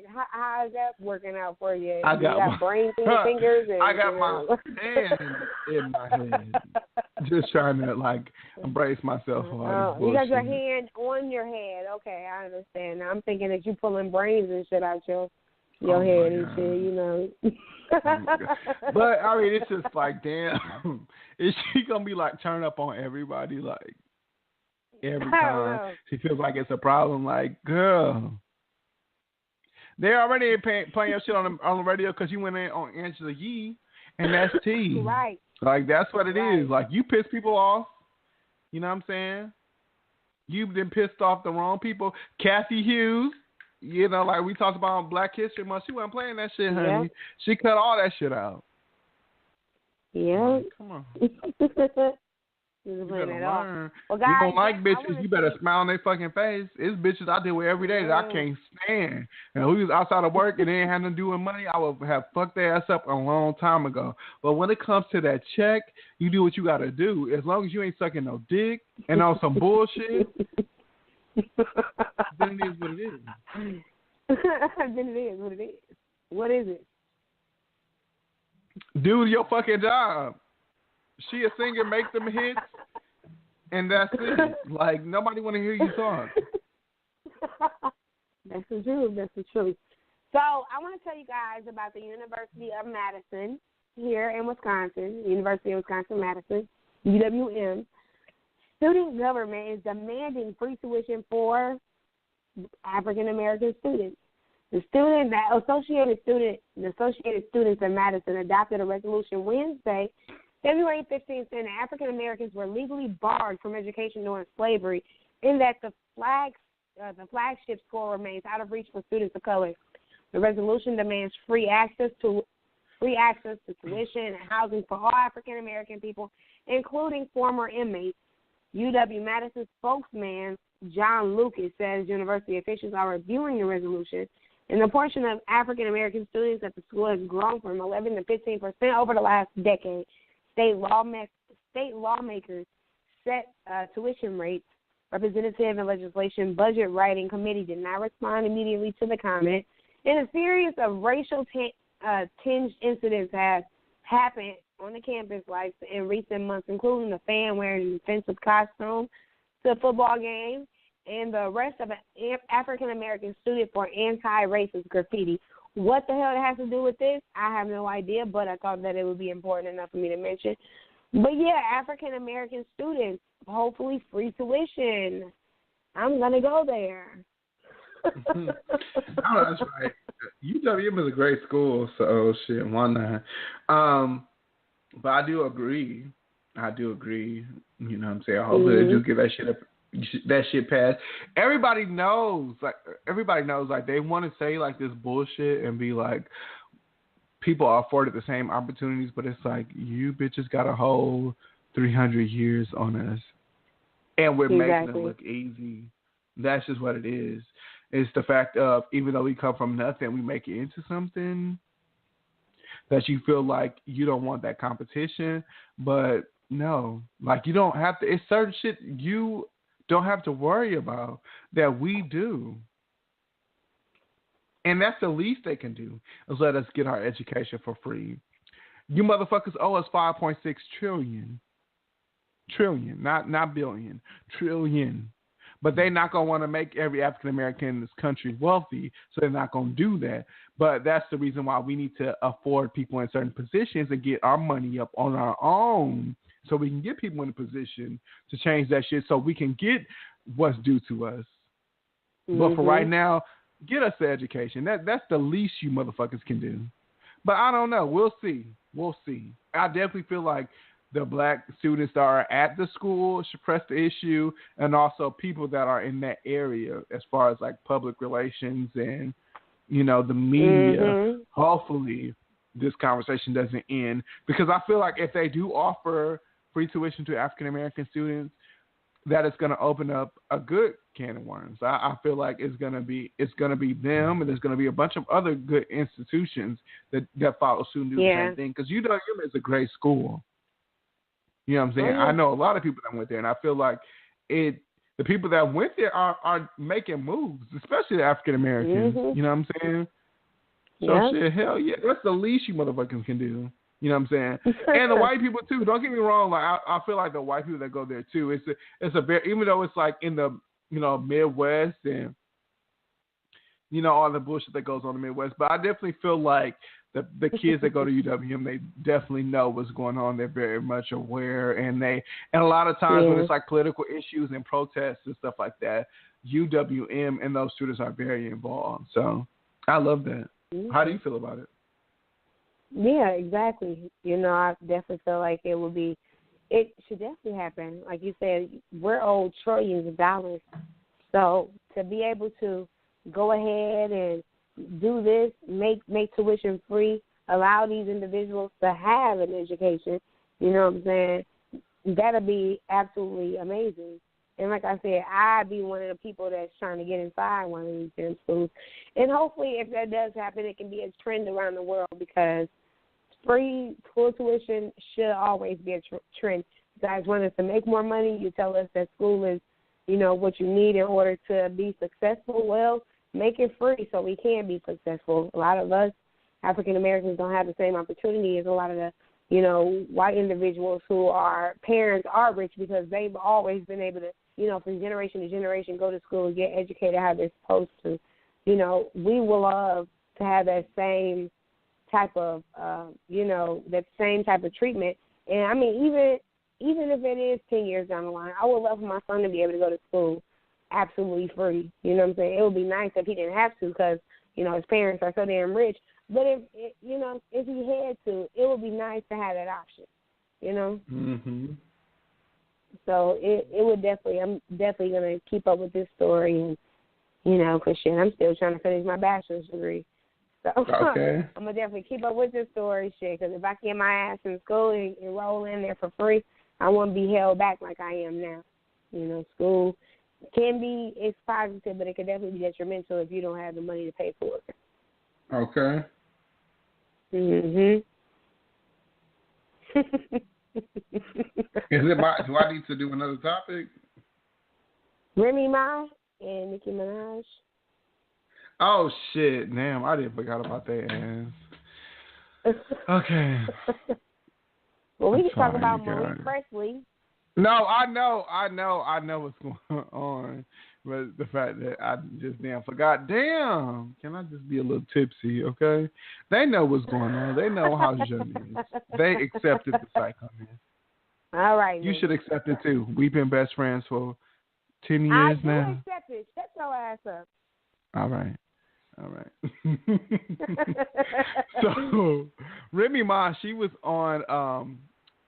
how is that working out for you? I you got brains in your fingers. And, I got my hand in my head. Just trying to, like, embrace myself. You got your hand on your head. Okay, I understand. Now I'm thinking that you pulling brains and shit out your your head and shit, you know. But I mean, it's just like, damn, is she gonna be like turn up on everybody like every time she feels like it's a problem? Like, girl, they already playing your shit on the radio because you went in on Angela Yee, and that's tea. Right. Like that's what it is. Like you piss people off. You know what I'm saying? You've been pissed off the wrong people. Kathy Hughes. You know, like we talked about on Black History Month, she wasn't playing that shit, honey. Yep. She cut all that shit out. Yeah. Come on. You better learn. Well, guys, you don't like bitches, you better smile on their fucking face. It's bitches I deal with every day that I can't stand. And who was outside of work and they ain't had nothing to do with money, I would have fucked their ass up a long time ago. But when it comes to that check, you do what you got to do. As long as you ain't sucking no dick and on some bullshit, then it is what it is. Then it is what it is. What is it? Do your fucking job. She a singer, make them hits, and that's it. Like, nobody want to hear you talk. That's the truth. That's the truth. So I want to tell you guys about the University of Madison here in Wisconsin, University of Wisconsin-Madison, UWM. Student government is demanding free tuition for African-American students. The Associated Students of Madison adopted a resolution Wednesday, February 15th, saying that African-Americans were legally barred from education during slavery, in that the flagship school remains out of reach for students of color. The resolution demands free access to tuition and housing for all African-American people, including former inmates. UW-Madison spokesman John Lucas says university officials are reviewing the resolution, and the portion of African-American students at the school has grown from 11 to 15% over the last decade. State lawmakers set tuition rates. Representative and Legislation Budget Writing Committee did not respond immediately to the comment. And a series of racial tinged incidents have happened on the campus in recent months, including the fan wearing an offensive costume to a football game and the arrest of an African-American student for anti-racist graffiti. What the hell it has to do with this, I have no idea, but I thought that it would be important enough for me to mention. But, yeah, African-American students, hopefully free tuition. I'm going to go there. Oh, that's right. UWM is a great school, so shit, why not? But I do agree. You know what I'm saying? Hopefully they just get that shit passed. Everybody knows, like they want to say like this bullshit and be like, people are afforded the same opportunities, but it's like, you bitches got a whole 300 years on us, and we're making it look easy. That's just what it is. It's the fact of, even though we come from nothing, we make it into something that you feel like you don't want that competition. But no, like, you don't have to, it's certain shit you don't have to worry about that we do. And that's the least they can do, is let us get our education for free. You motherfuckers owe us $5.6 trillion. Trillion, not billion. Trillion. But they're not going to want to make every African American in this country wealthy, so they're not going to do that. But that's the reason why we need to afford people in certain positions and get our money up on our own, so we can get people in a position to change that shit, so we can get what's due to us. Mm-hmm. But for right now, get us the education. That's the least you motherfuckers can do. But I don't know. We'll see. I definitely feel like the black students that are at the school should press the issue, and also people that are in that area as far as like public relations and, you know, the media. Mm-hmm. Hopefully this conversation doesn't end, because I feel like if they do offer free tuition to African American students, that is going to open up a good can of worms. I feel like it's going to be them, and there's going to be a bunch of other good institutions that follow suit and do the same thing, because UWM is a great school. You know what I'm saying? I know a lot of people that went there, and I feel like the people that went there are making moves, especially the African Americans. Mm-hmm. You know what I'm saying? So shit, hell yeah, that's the least you motherfuckers can do. You know what I'm saying? And the white people too. Don't get me wrong. Like I feel like the white people that go there too. It's a very, even though it's like in the, you know, Midwest, and all the bullshit that goes on in the Midwest. But I definitely feel like the kids that go to UWM, they definitely know what's going on. They're very much aware, and a lot of times when it's like political issues and protests and stuff like that, UWM and those students are very involved. So I love that. Mm-hmm. How do you feel about it? Yeah, exactly. I definitely feel like it should definitely happen. Like you said, we're owed trillions of dollars. So to be able to go ahead and do this, make tuition free, allow these individuals to have an education, you know what I'm saying? That'll be absolutely amazing. And like I said, I'd be one of the people that's trying to get inside one of these damn schools. And hopefully if that does happen, it can be a trend around the world, because free school tuition should always be a trend. You guys want us to make more money. You tell us that school is, what you need in order to be successful. Well, make it free so we can be successful. A lot of us African Americans don't have the same opportunity as a lot of the, white individuals who are parents are rich, because they've always been able to, from generation to generation, go to school and get educated how they're supposed to. We will love to have that same type of, that same type of treatment. And I mean, even if it is 10 years down the line, I would love for my son to be able to go to school absolutely free. You know what I'm saying? It would be nice if he didn't have to, because, his parents are so damn rich. But if he had to, it would be nice to have that option, Mm-hmm. So it would definitely, I'm definitely going to keep up with this story. And, because shit, I'm still trying to finish my bachelor's degree. So okay. I'm going to definitely keep up with this story, shit, because if I can get my ass in school and enroll in there for free, I won't be held back like I am now. School it's positive, but it can definitely be detrimental if you don't have the money to pay for it. Okay. Mhm. Do I need to do another topic? Remy Ma and Nicki Minaj. Oh shit! Damn, I didn't forgot about that ass. Okay. Well, we can talk about Marie Presley. No, I know what's going on, but the fact that I just forgot. Damn, can I just be a little tipsy? Okay, they know what's going on. They know how Jeune is. They accepted the cycle. All right. You should accept it too. We've been best friends for 10 years now. I do accept it. Shut your ass up. All right. So, Remy Ma, she was on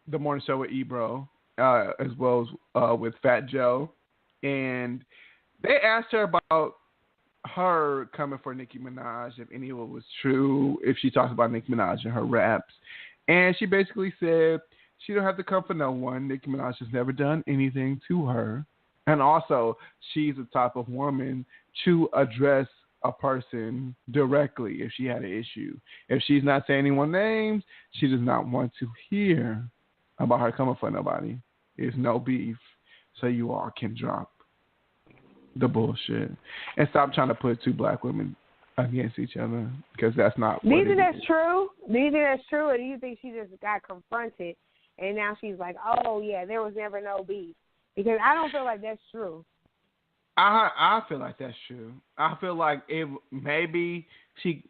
the morning show with Ebro, as well as with Fat Joe, and they asked her about her coming for Nicki Minaj, if any of it was true, if she talks about Nicki Minaj in her raps, and she basically said she don't have to come for no one. Nicki Minaj has never done anything to her, and also she's the type of woman to address a person directly if she had an issue. If she's not saying anyone's names, she does not want to hear about her coming for nobody. There's no beef, so you all can drop the bullshit and stop trying to put two black women against each other, because that's not what it is. Do you think that's true? Do you think that's true, or do you think she just got confronted and now she's like, oh yeah, there was never no beef? Because I don't feel like that's true. I feel like that's true. I feel like she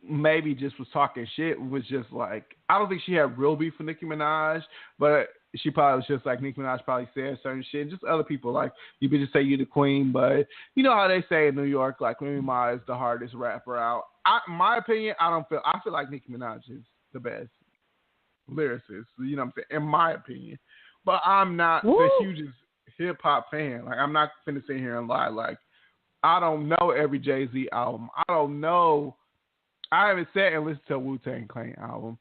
just was talking shit. Was just like, I don't think she had real beef with Nicki Minaj, but she probably was just like Nicki Minaj probably said certain shit. And just other people, like, you could just say you the queen, but you know how they say in New York, like, Remy Ma is the hardest rapper out. In my opinion, I feel like Nicki Minaj is the best lyricist. You know what I'm saying? In my opinion, but I'm not the hugest hip hop fan. Like, I'm not finna sit here and lie. Like, I don't know every Jay-Z album. I don't know. I haven't sat and listened to a Wu-Tang Clan album.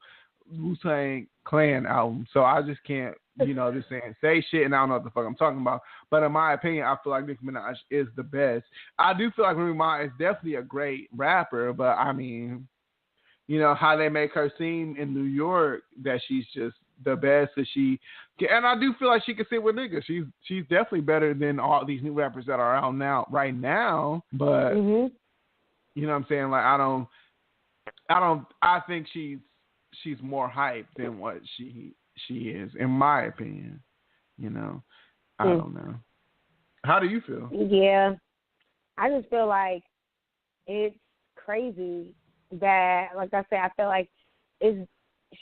So I just can't, just say shit and I don't know what the fuck I'm talking about. But in my opinion, I feel like Nicki Minaj is the best. I do feel like Remy Ma is definitely a great rapper, but I mean, how they make her seem in New York, that she's just the best that she can. And I do feel like she can sit with niggas. She's definitely better than all these new rappers that are out right now. But you know what I'm saying? Like, I think she's more hype than what she is, in my opinion. I don't know. How do you feel? Yeah, I just feel like it's crazy that, like I said, I feel like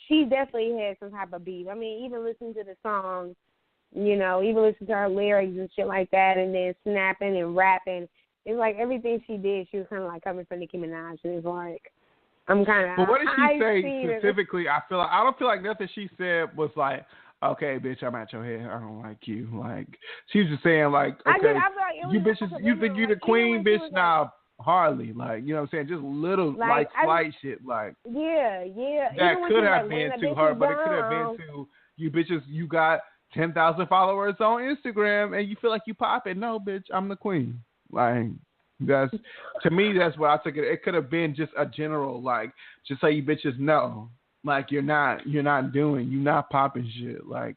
she definitely had some type of beef. I mean, even listening to the song, you know, even listening to her lyrics and shit like that, and then snapping and rapping, it's like everything she did, she was kind of like coming for Nicki Minaj, and it's like, I'm kind of. But what did she say specifically? I don't feel like nothing she said was like, okay, bitch, I'm at your head. I don't like you. Like, she was just saying, like, okay, like you bitches, you think you the queen, bitch? Nah, hardly. Like, you know what I'm saying? Just little, like slight shit. Like, yeah. That could have been to her, but it could have been to you bitches. You got 10,000 followers on Instagram, and you feel like you popping. No, bitch, I'm the queen. Like, that's, to me, that's what I took it. It could have been just a general, like, just so you bitches know, like, you're not popping shit. Like,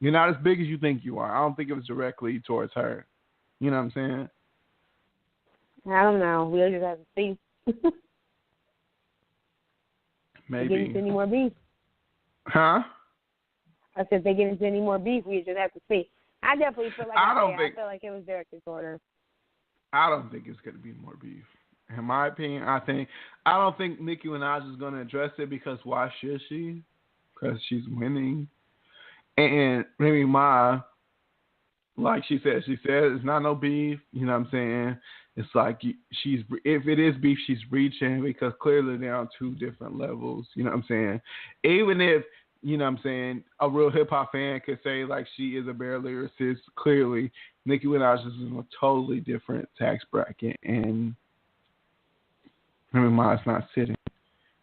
you're not as big as you think you are. I don't think it was directly towards her. You know what I'm saying? I don't know. We'll just have to see. Maybe. They get into any more beef. Huh? I said if they get into any more beef, we just have to see. I definitely feel like I feel like it was directed toward her. I don't think it's going to be more beef. In my opinion, I don't think Nicki Minaj is going to address it because why should she? Because she's winning. And Remy Ma, like she said it's not no beef. You know what I'm saying? It's like if it is beef, she's reaching because clearly they're on two different levels. You know what I'm saying? Even if, you know what I'm saying, a real hip-hop fan could say, like, she is a bare lyricist. Clearly, Nicki Minaj is in a totally different tax bracket, and Remy Ma's not sitting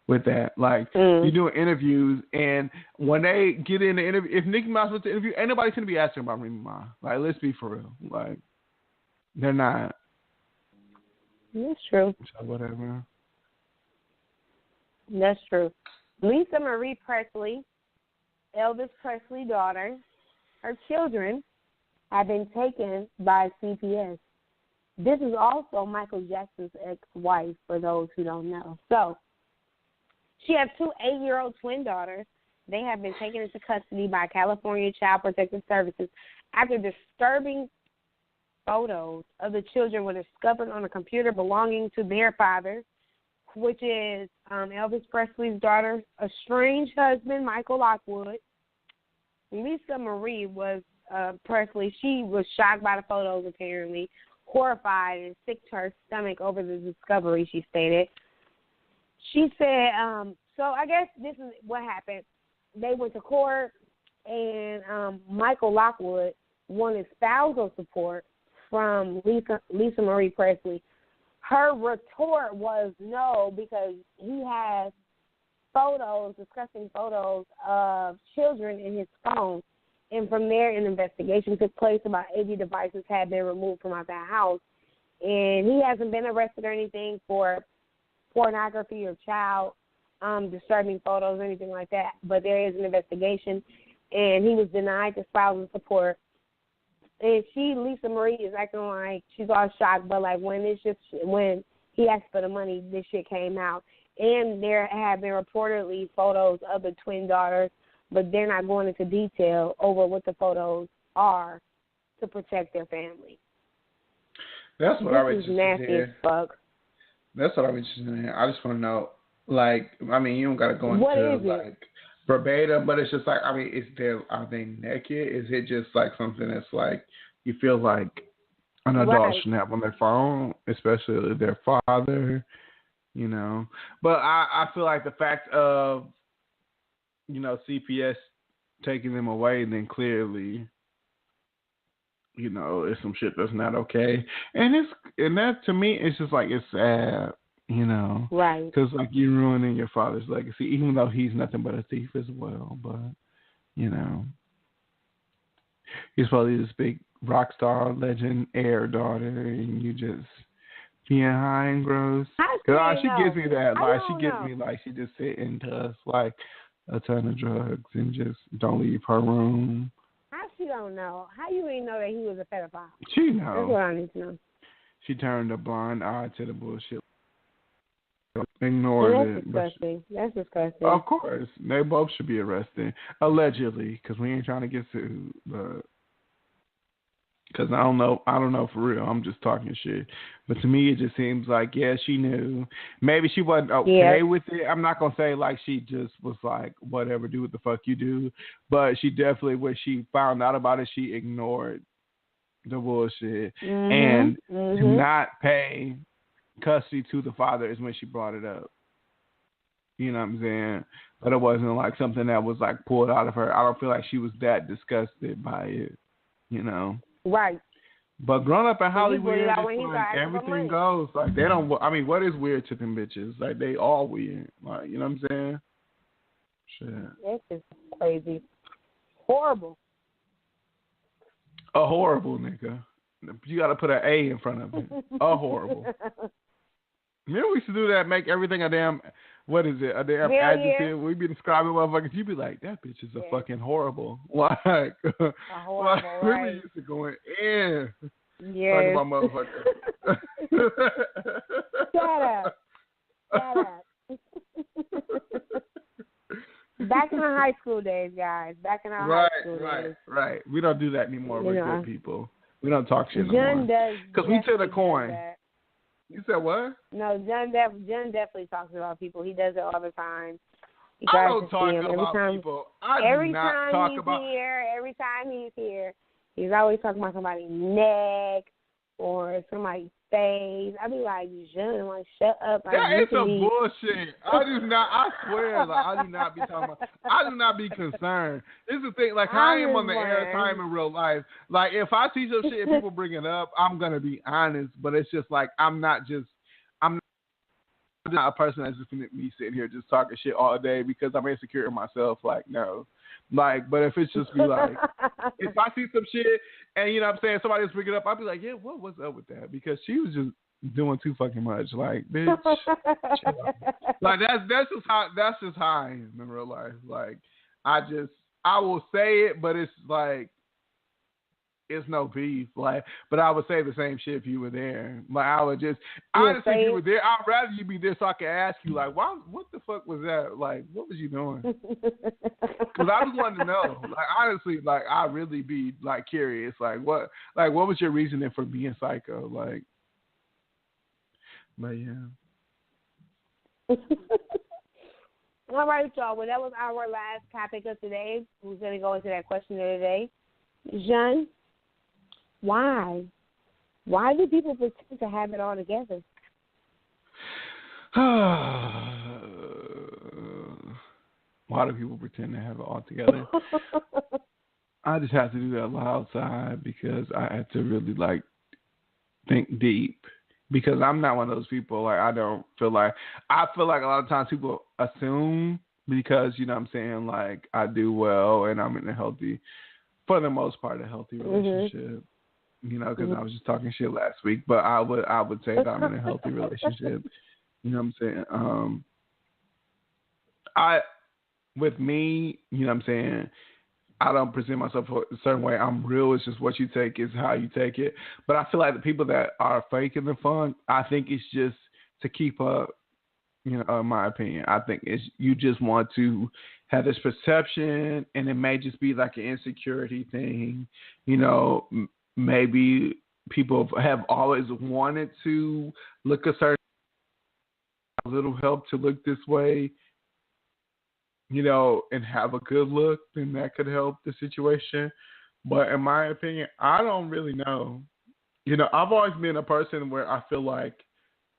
with that. Like, you're doing interviews, and when they get in the interview, if Nicki Minaj wants to interview, ain't nobody going to be asking about Remy Ma. Like, let's be for real. Like, they're not. That's true. So whatever. That's true. Lisa Marie Presley, Elvis Presley's daughter, her children have been taken by CPS. This is also Michael Jackson's ex-wife, for those who don't know. So, she has two 8-year-old twin daughters. They have been taken into custody by California Child Protective Services after disturbing photos of the children were discovered on a computer belonging to their father, which is Elvis Presley's daughter's estranged husband, Michael Lockwood. Lisa Marie was Presley. She was shocked by the photos, apparently, horrified and sick to her stomach over the discovery, she stated. She said, so I guess this is what happened. They went to court, and Michael Lockwood wanted spousal support from Lisa Marie Presley. Her retort was no, because he has photos, disgusting photos of children in his phone. And from there, an investigation took place. About 80 devices had been removed from out that house. And he hasn't been arrested or anything for pornography or child disturbing photos or anything like that. But there is an investigation, and he was denied the spousal support. And Lisa Marie, is acting like she's all shocked, but like when he asked for the money, this shit came out. And there have been reportedly photos of the twin daughters, but they're not going into detail over what the photos are to protect their family. That's what I was interested in. Nasty as fuck. That's what I'm interested in. I just want to know, like, I mean, you don't got to go into like verbatim, but it's just like, I mean, are they naked? Is it just like something that's like you feel like an adult should have on their phone, especially their father, you know? But I feel like the fact of, you know, CPS taking them away, then clearly, you know, it's some shit that's not okay. And that to me, it's just like, it's sad, you know. Right. Because, like, you're ruining your father's legacy, even though he's nothing but a thief as well. But, you know, he's probably this big rock star, legend, heir daughter, and you just being high and gross. She gives me that. Like, she gives me, like, she just sitting to us, like, a ton of drugs and just don't leave her room. How she don't know? How you ain't know that he was a pedophile? She knows. That's what I need to know. She turned a blind eye to the bullshit. Ignored it. Disgusting. That's disgusting. Of course. They both should be arrested. Allegedly, because we ain't trying to get sued. But Because I don't know for real. I'm just talking shit. But to me, it just seems like, yeah, she knew. Maybe she wasn't okay with it. I'm not going to say like she just was like, whatever, do what the fuck you do. But she definitely, when she found out about it, she ignored the bullshit. And to not pay custody to the father is when she brought it up. You know what I'm saying? But it wasn't like something that was like pulled out of her. I don't feel like she was that disgusted by it, you know? Right. But growing up in Hollywood, like everything goes. Like they don't. I mean, what is weird to them bitches? Like they all weird. Like you know what I'm saying? Shit. This is crazy. Horrible. A horrible nigga. You got to put an A in front of it. A horrible. Remember we used to do that. Make everything a damn. What is it? A damn adjective. Yeah. We be describing motherfuckers. You be like, that bitch is a fucking horrible. Like, a horrible. Like, we used to go in. Yeah. Talking about motherfuckers. Shut up. Back in our high school days, guys. Back in our high school days. Right. We don't do that anymore. We're good people. We don't talk shit anymore. Because we took the coin. You said what? No, John definitely talks about people. He does it all the time. I don't talk about people. Every time he's here, he's always talking about somebody's neck or somebody's face. I be like, John, like, shut up. That is some bullshit. I swear, like, I do not be talking about, I do not be concerned. This is the thing, like, I am on the air time in real life. Like, if I see some shit and people bring it up, I'm going to be honest, but it's just like, I'm not a person that's just me sitting here just talking shit all day because I'm insecure in myself. Like, no. Like, but if it's just be like, if I see some shit and, you know what I'm saying, somebody else bring it up, I'll be like, yeah, what's up with that? Because she was just doing too fucking much. Like, bitch. Like, that's just how I am in real life. Like, I will say it, but it's like, it's no beef. Like, but I would say the same shit if you were there. Like, I would just, honestly, if you were there, I'd rather you be there so I can ask you, like, what the fuck was that? Like, what was you doing? Because I just wanted to know. Like, honestly, like, I really be, like, curious. Like, what was your reasoning for being psycho? Like, but yeah. All right, y'all. Well, that was our last topic of today. We're going to go into that question of the day. Jean, why? Why do people pretend to have it all together? Why do people pretend to have it all together? I just have to do that outside because I have to really, like, think deep. Because I'm not one of those people, like, I feel like a lot of times people assume because, you know what I'm saying, like, I do well and I'm in a healthy, for the most part, a healthy relationship. You know, because I was just talking shit last week, but I would say that I'm in a healthy relationship. You know what I'm saying? With me, you know what I'm saying, I don't present myself a certain way. I'm real. It's just what you take is how you take it. But I feel like the people that are faking the fun, I think it's just to keep up, you know, in my opinion. I think it's you just want to have this perception, and it may just be like an insecurity thing. You know, maybe people have always wanted to look a certain little help to look this way, you know, and have a good look, then that could help the situation. But in my opinion, I don't really know. You know, I've always been a person where I feel like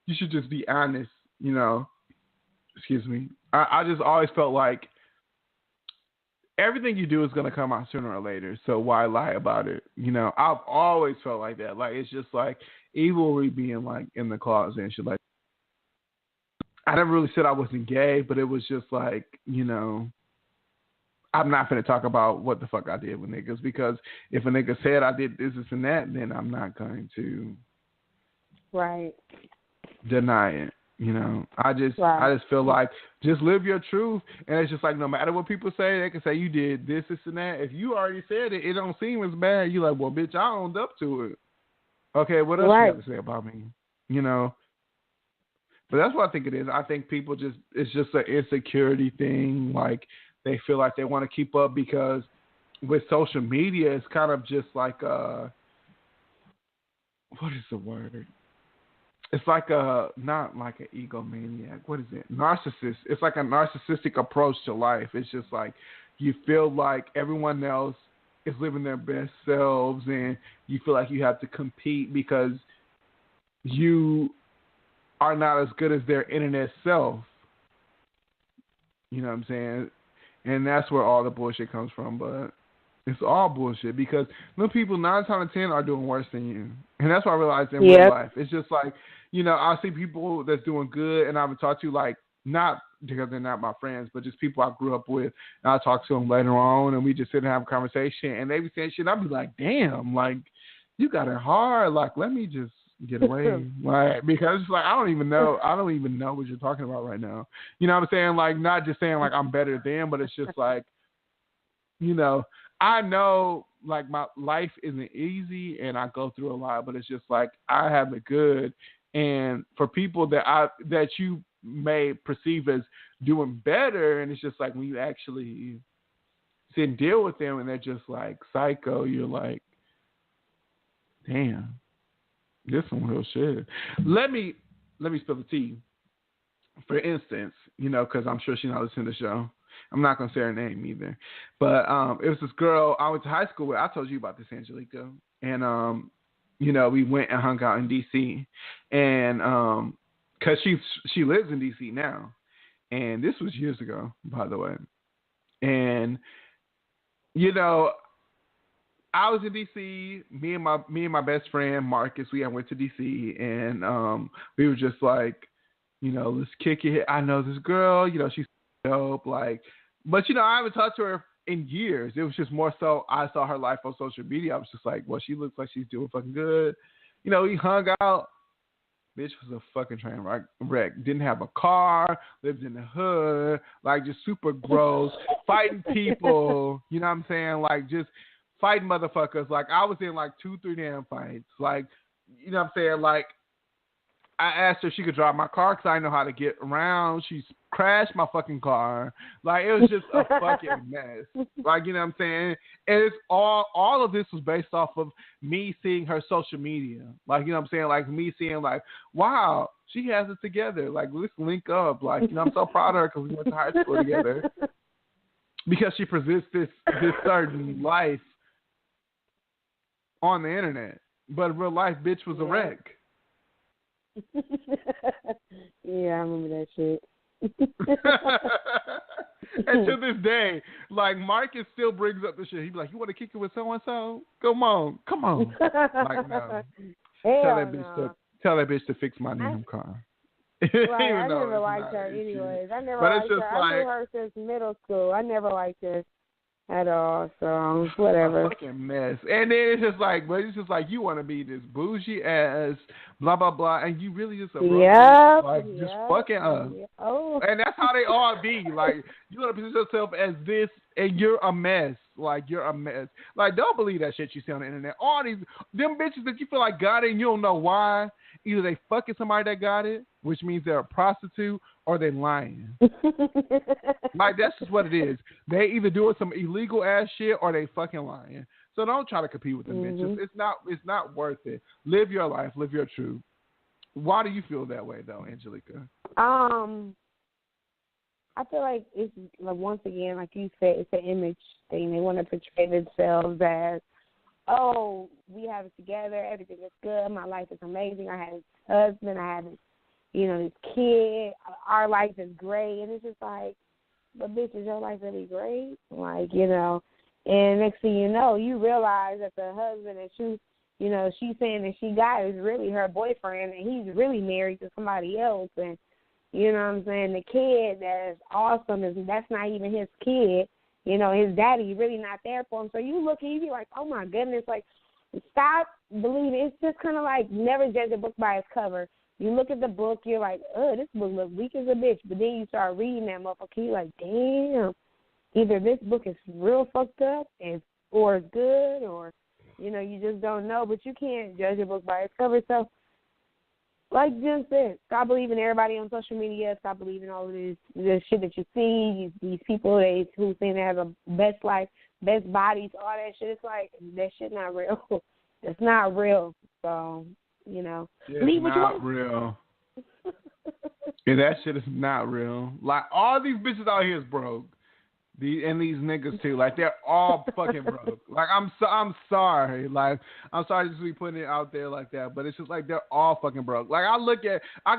you should just be honest, you know. Excuse me. I just always felt like everything you do is going to come out sooner or later, so why lie about it? You know, I've always felt like that. Like, it's just like evilry being, like, in the closet and shit like I never really said I wasn't gay, but it was just like, you know, I'm not going to talk about what the fuck I did with niggas, because if a nigga said I did this and that, then I'm not going to deny it. You know, I just feel like just live your truth. And it's just like, no matter what people say, they can say you did this and that. If you already said it, it don't seem as bad. You're like, well, bitch, I owned up to it. Okay, what else you have to say about me? You know? But that's what I think it is. I think people it's just an insecurity thing. Like, they feel like they want to keep up because with social media, it's kind of just like what is the word? It's like not like an egomaniac. What is it? Narcissist. It's like a narcissistic approach to life. It's just like you feel like everyone else is living their best selves, and you feel like you have to compete because you are not as good as their internet self. You know what I'm saying? And that's where all the bullshit comes from, but it's all bullshit because no people 9 times out of 10 are doing worse than you. And that's what I realized in real life. It's just like, you know, I see people that's doing good and I would talk to, like, not because they're not my friends, but just people I grew up with. And I talk to them later on and we just sit and have a conversation and they be saying shit. I'd be like, damn, like, you got it hard. Like, let me just get away. Like, because it's like, I don't even know what you're talking about right now. You know what I'm saying? Like, not just saying like I'm better than, but it's just like, you know, I know like my life isn't easy and I go through a lot, but it's just like I have it good. And for people that you may perceive as doing better, and it's just like when you actually sit and deal with them and they're just like psycho, you're like, damn, this some real shit. Let me spill the tea. For instance, you know, because I'm sure she's not listening to the show. I'm not going to say her name either. But it was this girl I went to high school with. I told you about this, Angelica. And, you know, we went and hung out in D.C. And because she lives in D.C. now. And this was years ago, by the way. And, you know, I was in D.C. Me and my best friend, Marcus, we went to D.C. And we were just like, you know, let's kick it. I know this girl, you know, she's dope. Like, but, you know, I haven't talked to her in years. It was just more so I saw her life on social media. I was just like, well, she looks like she's doing fucking good. You know, we hung out. Bitch was a fucking train wreck. Didn't have a car. Lived in the hood. Like, just super gross. Fighting people. You know what I'm saying? Like, just fighting motherfuckers. Like, I was in like 2-3 damn fights. Like, you know what I'm saying? Like, I asked her if she could drive my car because I know how to get around. She crashed my fucking car. Like, it was just a fucking mess. Like, you know what I'm saying? And it's all of this was based off of me seeing her social media. Like, you know what I'm saying? Like, me seeing, like, wow, she has it together. Like, let's link up. Like, you know, I'm so proud of her because we went to high school together. Because she presents this certain life on the internet. But in real life, bitch was a wreck. Yeah, I remember that shit. And to this day, like, Marcus still brings up the shit. He'd be like, you want to kick it with so-and-so? Come on. Like, no. Tell that bitch to fix my damn car. Right, I never liked her anyways. I never liked her. I knew her since middle school. I never liked her at all, so whatever. A fucking mess. And then it's just like, you want to be this bougie ass, blah blah blah, and you really just just fucking up. Yep. Oh. And that's how they all be. Like, you want to present yourself as this, and you're a mess. Like, you're a mess. Like, don't believe that shit you see on the internet. All these them bitches that you feel like got it and you don't know why. Either they fucking somebody that got it, which means they're a prostitute, or they lying. Like, that's just what it is. They either doing some illegal ass shit or they fucking lying. So don't try to compete with them bitches. It's not worth it. Live your life. Live your truth. Why do you feel that way though, Angelica? I feel like it's like, once again, like you said, it's an image thing. They want to portray themselves as, oh, we have it together, everything is good, my life is amazing, I have this husband, I have this, you know, this kid, our life is great, and it's just like, but bitch, is your life really great? Like, you know, and next thing you know, you realize that the husband that you know, she's saying that she got is really her boyfriend, and he's really married to somebody else, and you know what I'm saying, the kid that's awesome, that's not even his kid. You know, his daddy really not there for him. So you look and you be like, oh, my goodness, like, stop believing. It's just kind of like never judge a book by its cover. You look at the book, you're like, oh, this book looks weak as a bitch. But then you start reading that motherfucker, you're like, damn, either this book is real fucked up or it's good, or, you know, you just don't know. But you can't judge a book by its cover. So, like Jim said, stop believing everybody on social media. Stop believing all of this shit that you see. These people who think they have the best life, best bodies, all that shit. It's like, that shit not real. It's not real. So, you know, it's leave what you not want. real. Yeah, that shit is not real. Like, all these bitches out here is broke. And these niggas too, like they're all fucking broke. Like I'm sorry, like I'm sorry to be putting it out there like that, but it's just like they're all fucking broke. Like I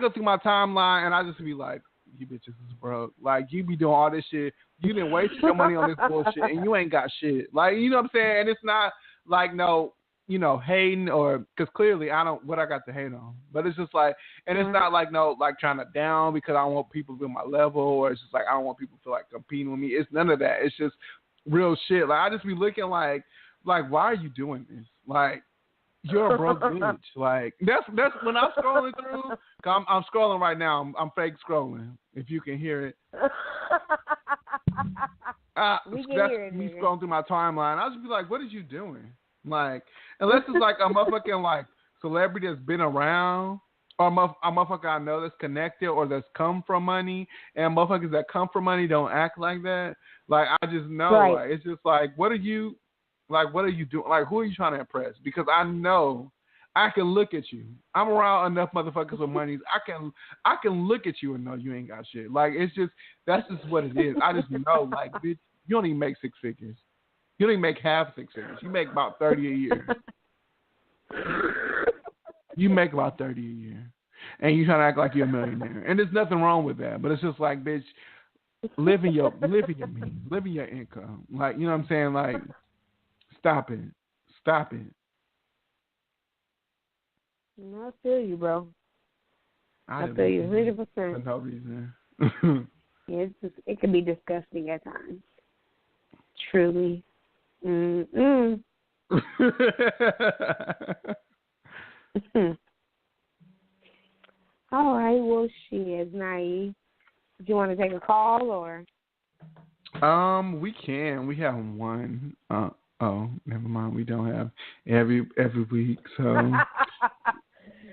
go through my timeline and I just be like, you bitches is broke. Like you be doing all this shit, you didn't waste your money on this bullshit, and you ain't got shit. Like you know what I'm saying? And it's not like no, you know, hating or because clearly I don't what I got to hate on, but it's just like, and it's not like no like trying to down because I don't want people to be on my level, or it's just like I don't want people to feel like competing with me. It's none of that. It's just real shit. Like I just be looking like why are you doing this? Like you're a broke bitch. Like that's when I'm scrolling through. I'm scrolling right now. I'm fake scrolling. If you can hear it. We can that's hear it, me nigga. scrolling through my timeline. I'll just be like, what are you doing? Like, unless it's like a motherfucking like celebrity that's been around, or a motherfucker I know that's connected or that's come from money, and motherfuckers that come from money don't act like that. Like, I just know, Right. like, it's just like, what are you doing? Like, who are you trying to impress? Because I know I can look at you. I'm around enough motherfuckers with money. I can look at you and know you ain't got shit. Like, it's just, that's just what it is. I just know, like, bitch, you don't even make six figures. You don't even make half six figures. You make about 30 a year. You make about 30 a year. And you trying to act like you're a millionaire. And there's nothing wrong with that. But it's just like, bitch, live in your means. Live in your income. Like, you know what I'm saying? Like, stop it. Stop it. I feel you, bro. I feel you 100%. For no reason. Yeah, it can be disgusting at times. Truly. All right, well, she is naive. Do you want to take a call or? We can. We have one. Oh, never mind. We don't have every week. So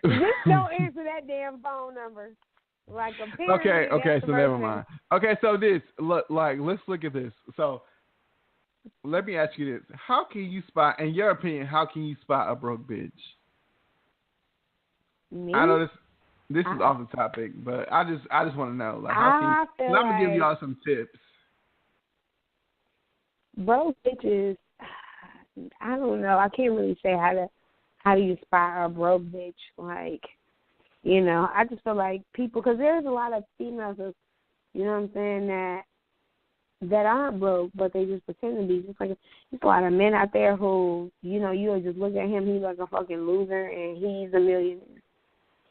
just don't answer that damn phone number. Like apparently. Okay. So never mind. Okay, so this let's look at this. So let me ask you this: how can you spot, in your opinion, how can you spot a broke bitch? Me? I know this is off the topic, but I just want to know, like, how can you? I'm gonna give y'all some tips. Broke bitches, I don't know. I can't really say how do you spot a broke bitch. Like, you know, I just feel like people, because there's a lot of females, you know what I'm saying, that aren't broke, but they just pretend to be. Just like there's a lot of men out there who, you know, you'll just look at him, he's like a fucking loser, and he's a millionaire.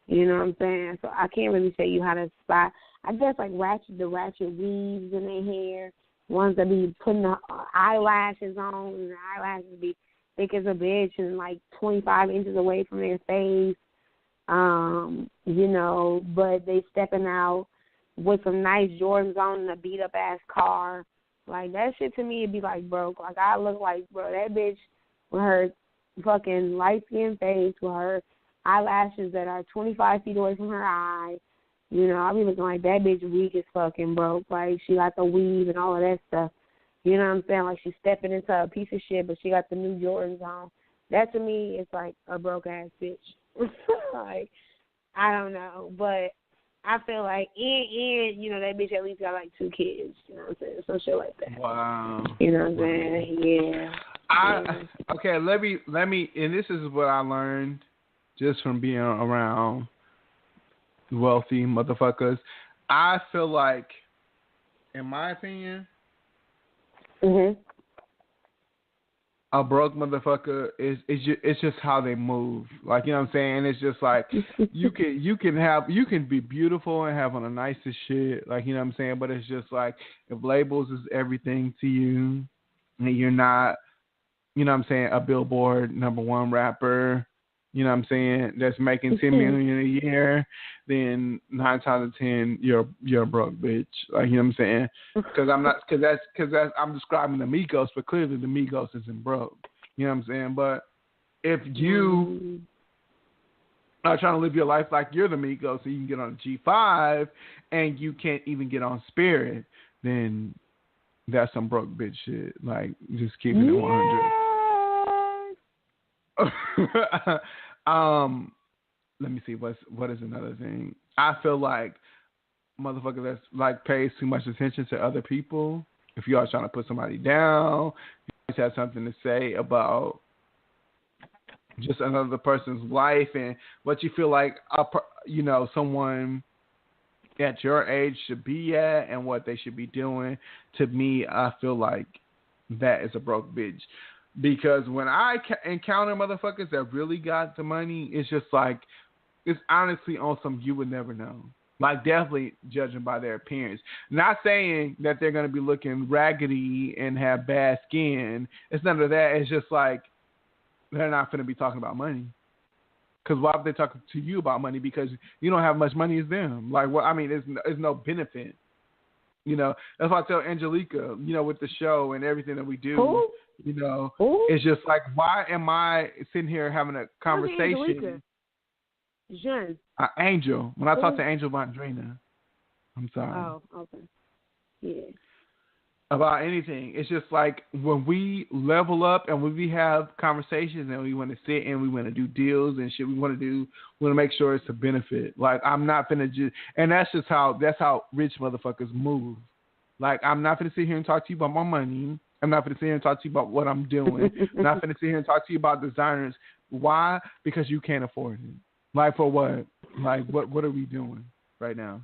You know what I'm saying? So I can't really tell you how to spot. I guess like the ratchet weaves in their hair, ones that be putting the eyelashes on, and the eyelashes be thick as a bitch and like 25 inches away from their face. You know, but they stepping out with some nice Jordans on in a beat up ass car. Like that shit to me, it'd be like broke. Like I look like, bro, that bitch with her fucking light skinned face, with her eyelashes that are 25 feet away from her eye. You know, I be looking like that bitch weak as fucking broke. Like she got the weave and all of that stuff. You know what I'm saying? Like she's stepping into a piece of shit, but she got the new Jordans on. That to me is like a broke ass bitch. Like I don't know, but I feel like and you know that bitch at least got like 2 kids. You know what I'm saying? Some shit like that. Wow. You know what I'm saying? Yeah. Okay. Let me. And this is what I learned just from being around wealthy motherfuckers. I feel like, in my opinion, a broke motherfucker it's just how they move. Like, you know what I'm saying? It's just like you can be beautiful and have on the nicest shit. Like, you know what I'm saying? But it's just like if labels is everything to you and you're not, you know what I'm saying, a Billboard #1 rapper, you know what I'm saying, that's making $10 million a year, then 9 times out of 10 you're a broke bitch. Like, you know what I'm saying? Because I'm describing the Migos, but clearly the Migos isn't broke. You know what I'm saying? But if you are trying to live your life like you're the Migos, so you can get on a G5 and you can't even get on Spirit, then that's some broke bitch shit. Like, just keeping it 100. Let me see. What is another thing? I feel like motherfuckers that's like pays too much attention to other people. If you are trying to put somebody down, you always have something to say about just another person's life and what you feel like someone at your age should be at and what they should be doing. To me, I feel like that is a broke bitch. Because when I encounter motherfuckers that really got the money, it's just like, it's honestly on some you would never know. Like, definitely judging by their appearance. Not saying that they're going to be looking raggedy and have bad skin. It's none of that. It's just like, they're not going to be talking about money. Because why would they talk to you about money? Because you don't have much money as them. Like, well, I mean, there's no benefit. That's why I tell Angelica, with the show and everything that we do, Who? It's just like, why am I sitting here having a conversation? Jean. Angel. When I talk to Angel Vondrina, I'm sorry. Oh, okay. Yeah. About anything. It's just like when we level up and when we have conversations and we want to sit and we want to do deals and shit we want to make sure it's a benefit. Like, I'm not finna just, and that's how rich motherfuckers move. Like, I'm not finna sit here and talk to you about my money. I'm not finna sit here and talk to you about what I'm doing. I'm not finna sit here and talk to you about designers. Why? Because you can't afford it. Like, for what? Like, what are we doing right now?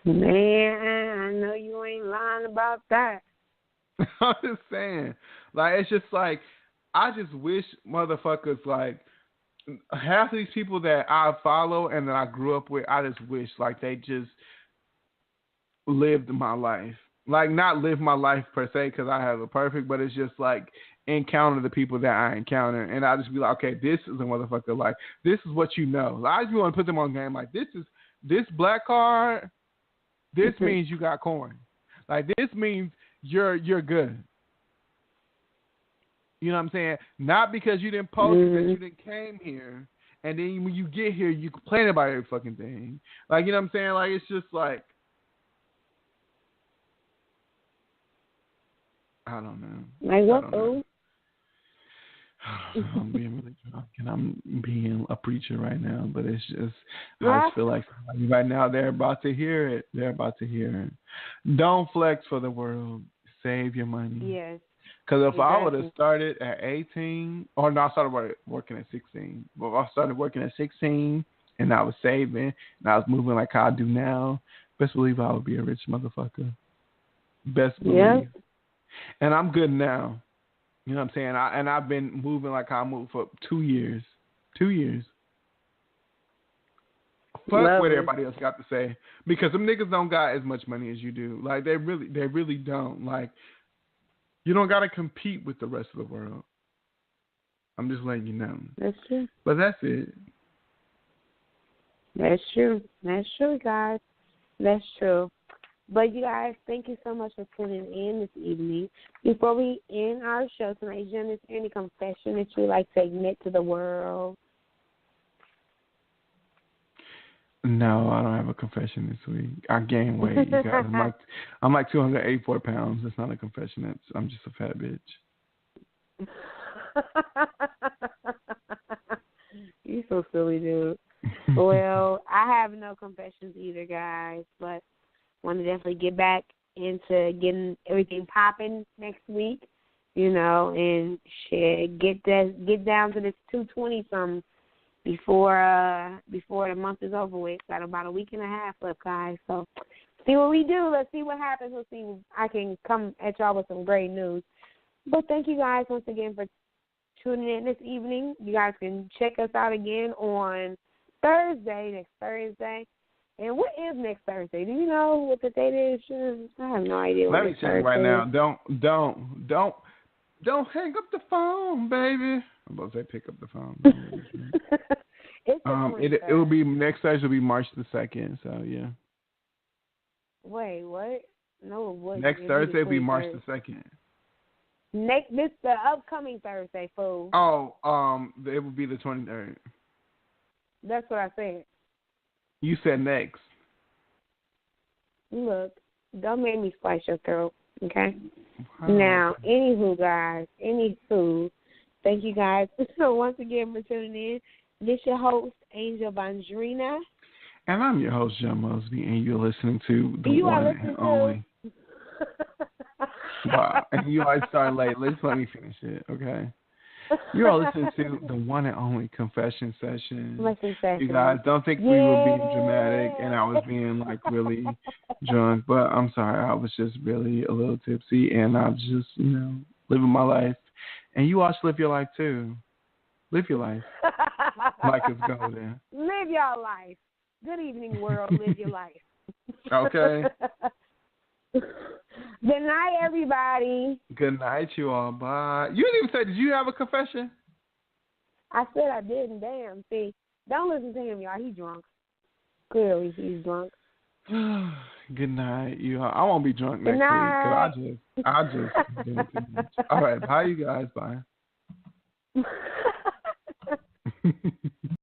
Man, I know you ain't lying about that. I'm just saying. Like, it's just like, I just wish motherfuckers, like, half of these people that I follow and that I grew up with, I just wish, like, they just lived my life. Like, not live my life per se because I have a perfect, but it's just like encounter the people that I encounter. And I just be like, okay, this is a motherfucker. Like, this is what you know. Like, I just want to put them on game. Like, this black card, this means you got coin. Like, this means you're good. You know what I'm saying? Not because you didn't post it, that you didn't came here, and then when you get here, you complain about every fucking thing. Like, you know what I'm saying? Like, it's just like, I don't know. Like what, fool? I'm being really drunk and I'm being a preacher right now, but it's just, I just feel like right now they're about to hear it. They're about to hear it. Don't flex for the world. Save your money. Yes. Because if I would have started at 18, or no, I started working at 16. But if I started working at 16 and I was saving and I was moving like how I do now, best believe I would be a rich motherfucker. Best believe. Yep. And I'm good now. You know what I'm saying? I've been moving like how I moved for 2 years. 2 years. Fuck what everybody else got to say. Because them niggas don't got as much money as you do. Like, they really don't. Like, you don't got to compete with the rest of the world. I'm just letting you know. That's true. But that's it. That's true. That's true, guys. That's true. But you guys, thank you so much for tuning in this evening. Before we end our show tonight, Jen, is there any confession that you would like to admit to the world? No, I don't have a confession this week. I gained weight. You guys. I'm like 284 pounds. That's not a confession. I'm just a fat bitch. You're so silly, dude. Well, I have no confessions either, guys, but want to definitely get back into getting everything popping next week, and shit, get down to this 220 something before the month is over with. Got about a week and a half left, guys. So see what we do. Let's see what happens. Let's see if I can come at y'all with some great news. But thank you guys once again for tuning in this evening. You guys can check us out again on next Thursday. And what is next Thursday? Do you know what the date is? I have no idea. Let me check it right now. Don't hang up the phone, baby. I'm about to say pick up the phone. It will be next Thursday. Will be March the 2nd. So yeah. Wait, what? No, what? Next Thursday will be March the 2nd. This the upcoming Thursday, fool. Oh, it will be the 23rd. That's what I said. You said next. Look, don't make me splice your throat, okay? Now, anywho, guys, Thank you guys once again for tuning in. This your host, Angel Bondrina. And I'm your host, John Mosby, and you're listening to the you one and only. Wow. And you always start late. Let's let me finish it, okay? You're all listening to the one and only Confession Session. You guys, don't think we were being dramatic and I was being like really drunk, but I'm sorry. I was just really a little tipsy and I was just, living my life. And you all should live your life too. Live your life. Like it's golden. Live your life. Good evening, world. Live your life. Okay. Good night, everybody. Good night, you all. Bye. You didn't even say, did you have a confession? I said I didn't. Damn. See, don't listen to him, y'all. He's drunk. Clearly, he's drunk. Good night, you all. I won't be drunk Good next night. week because I just did too much. All right. Bye, you guys. Bye.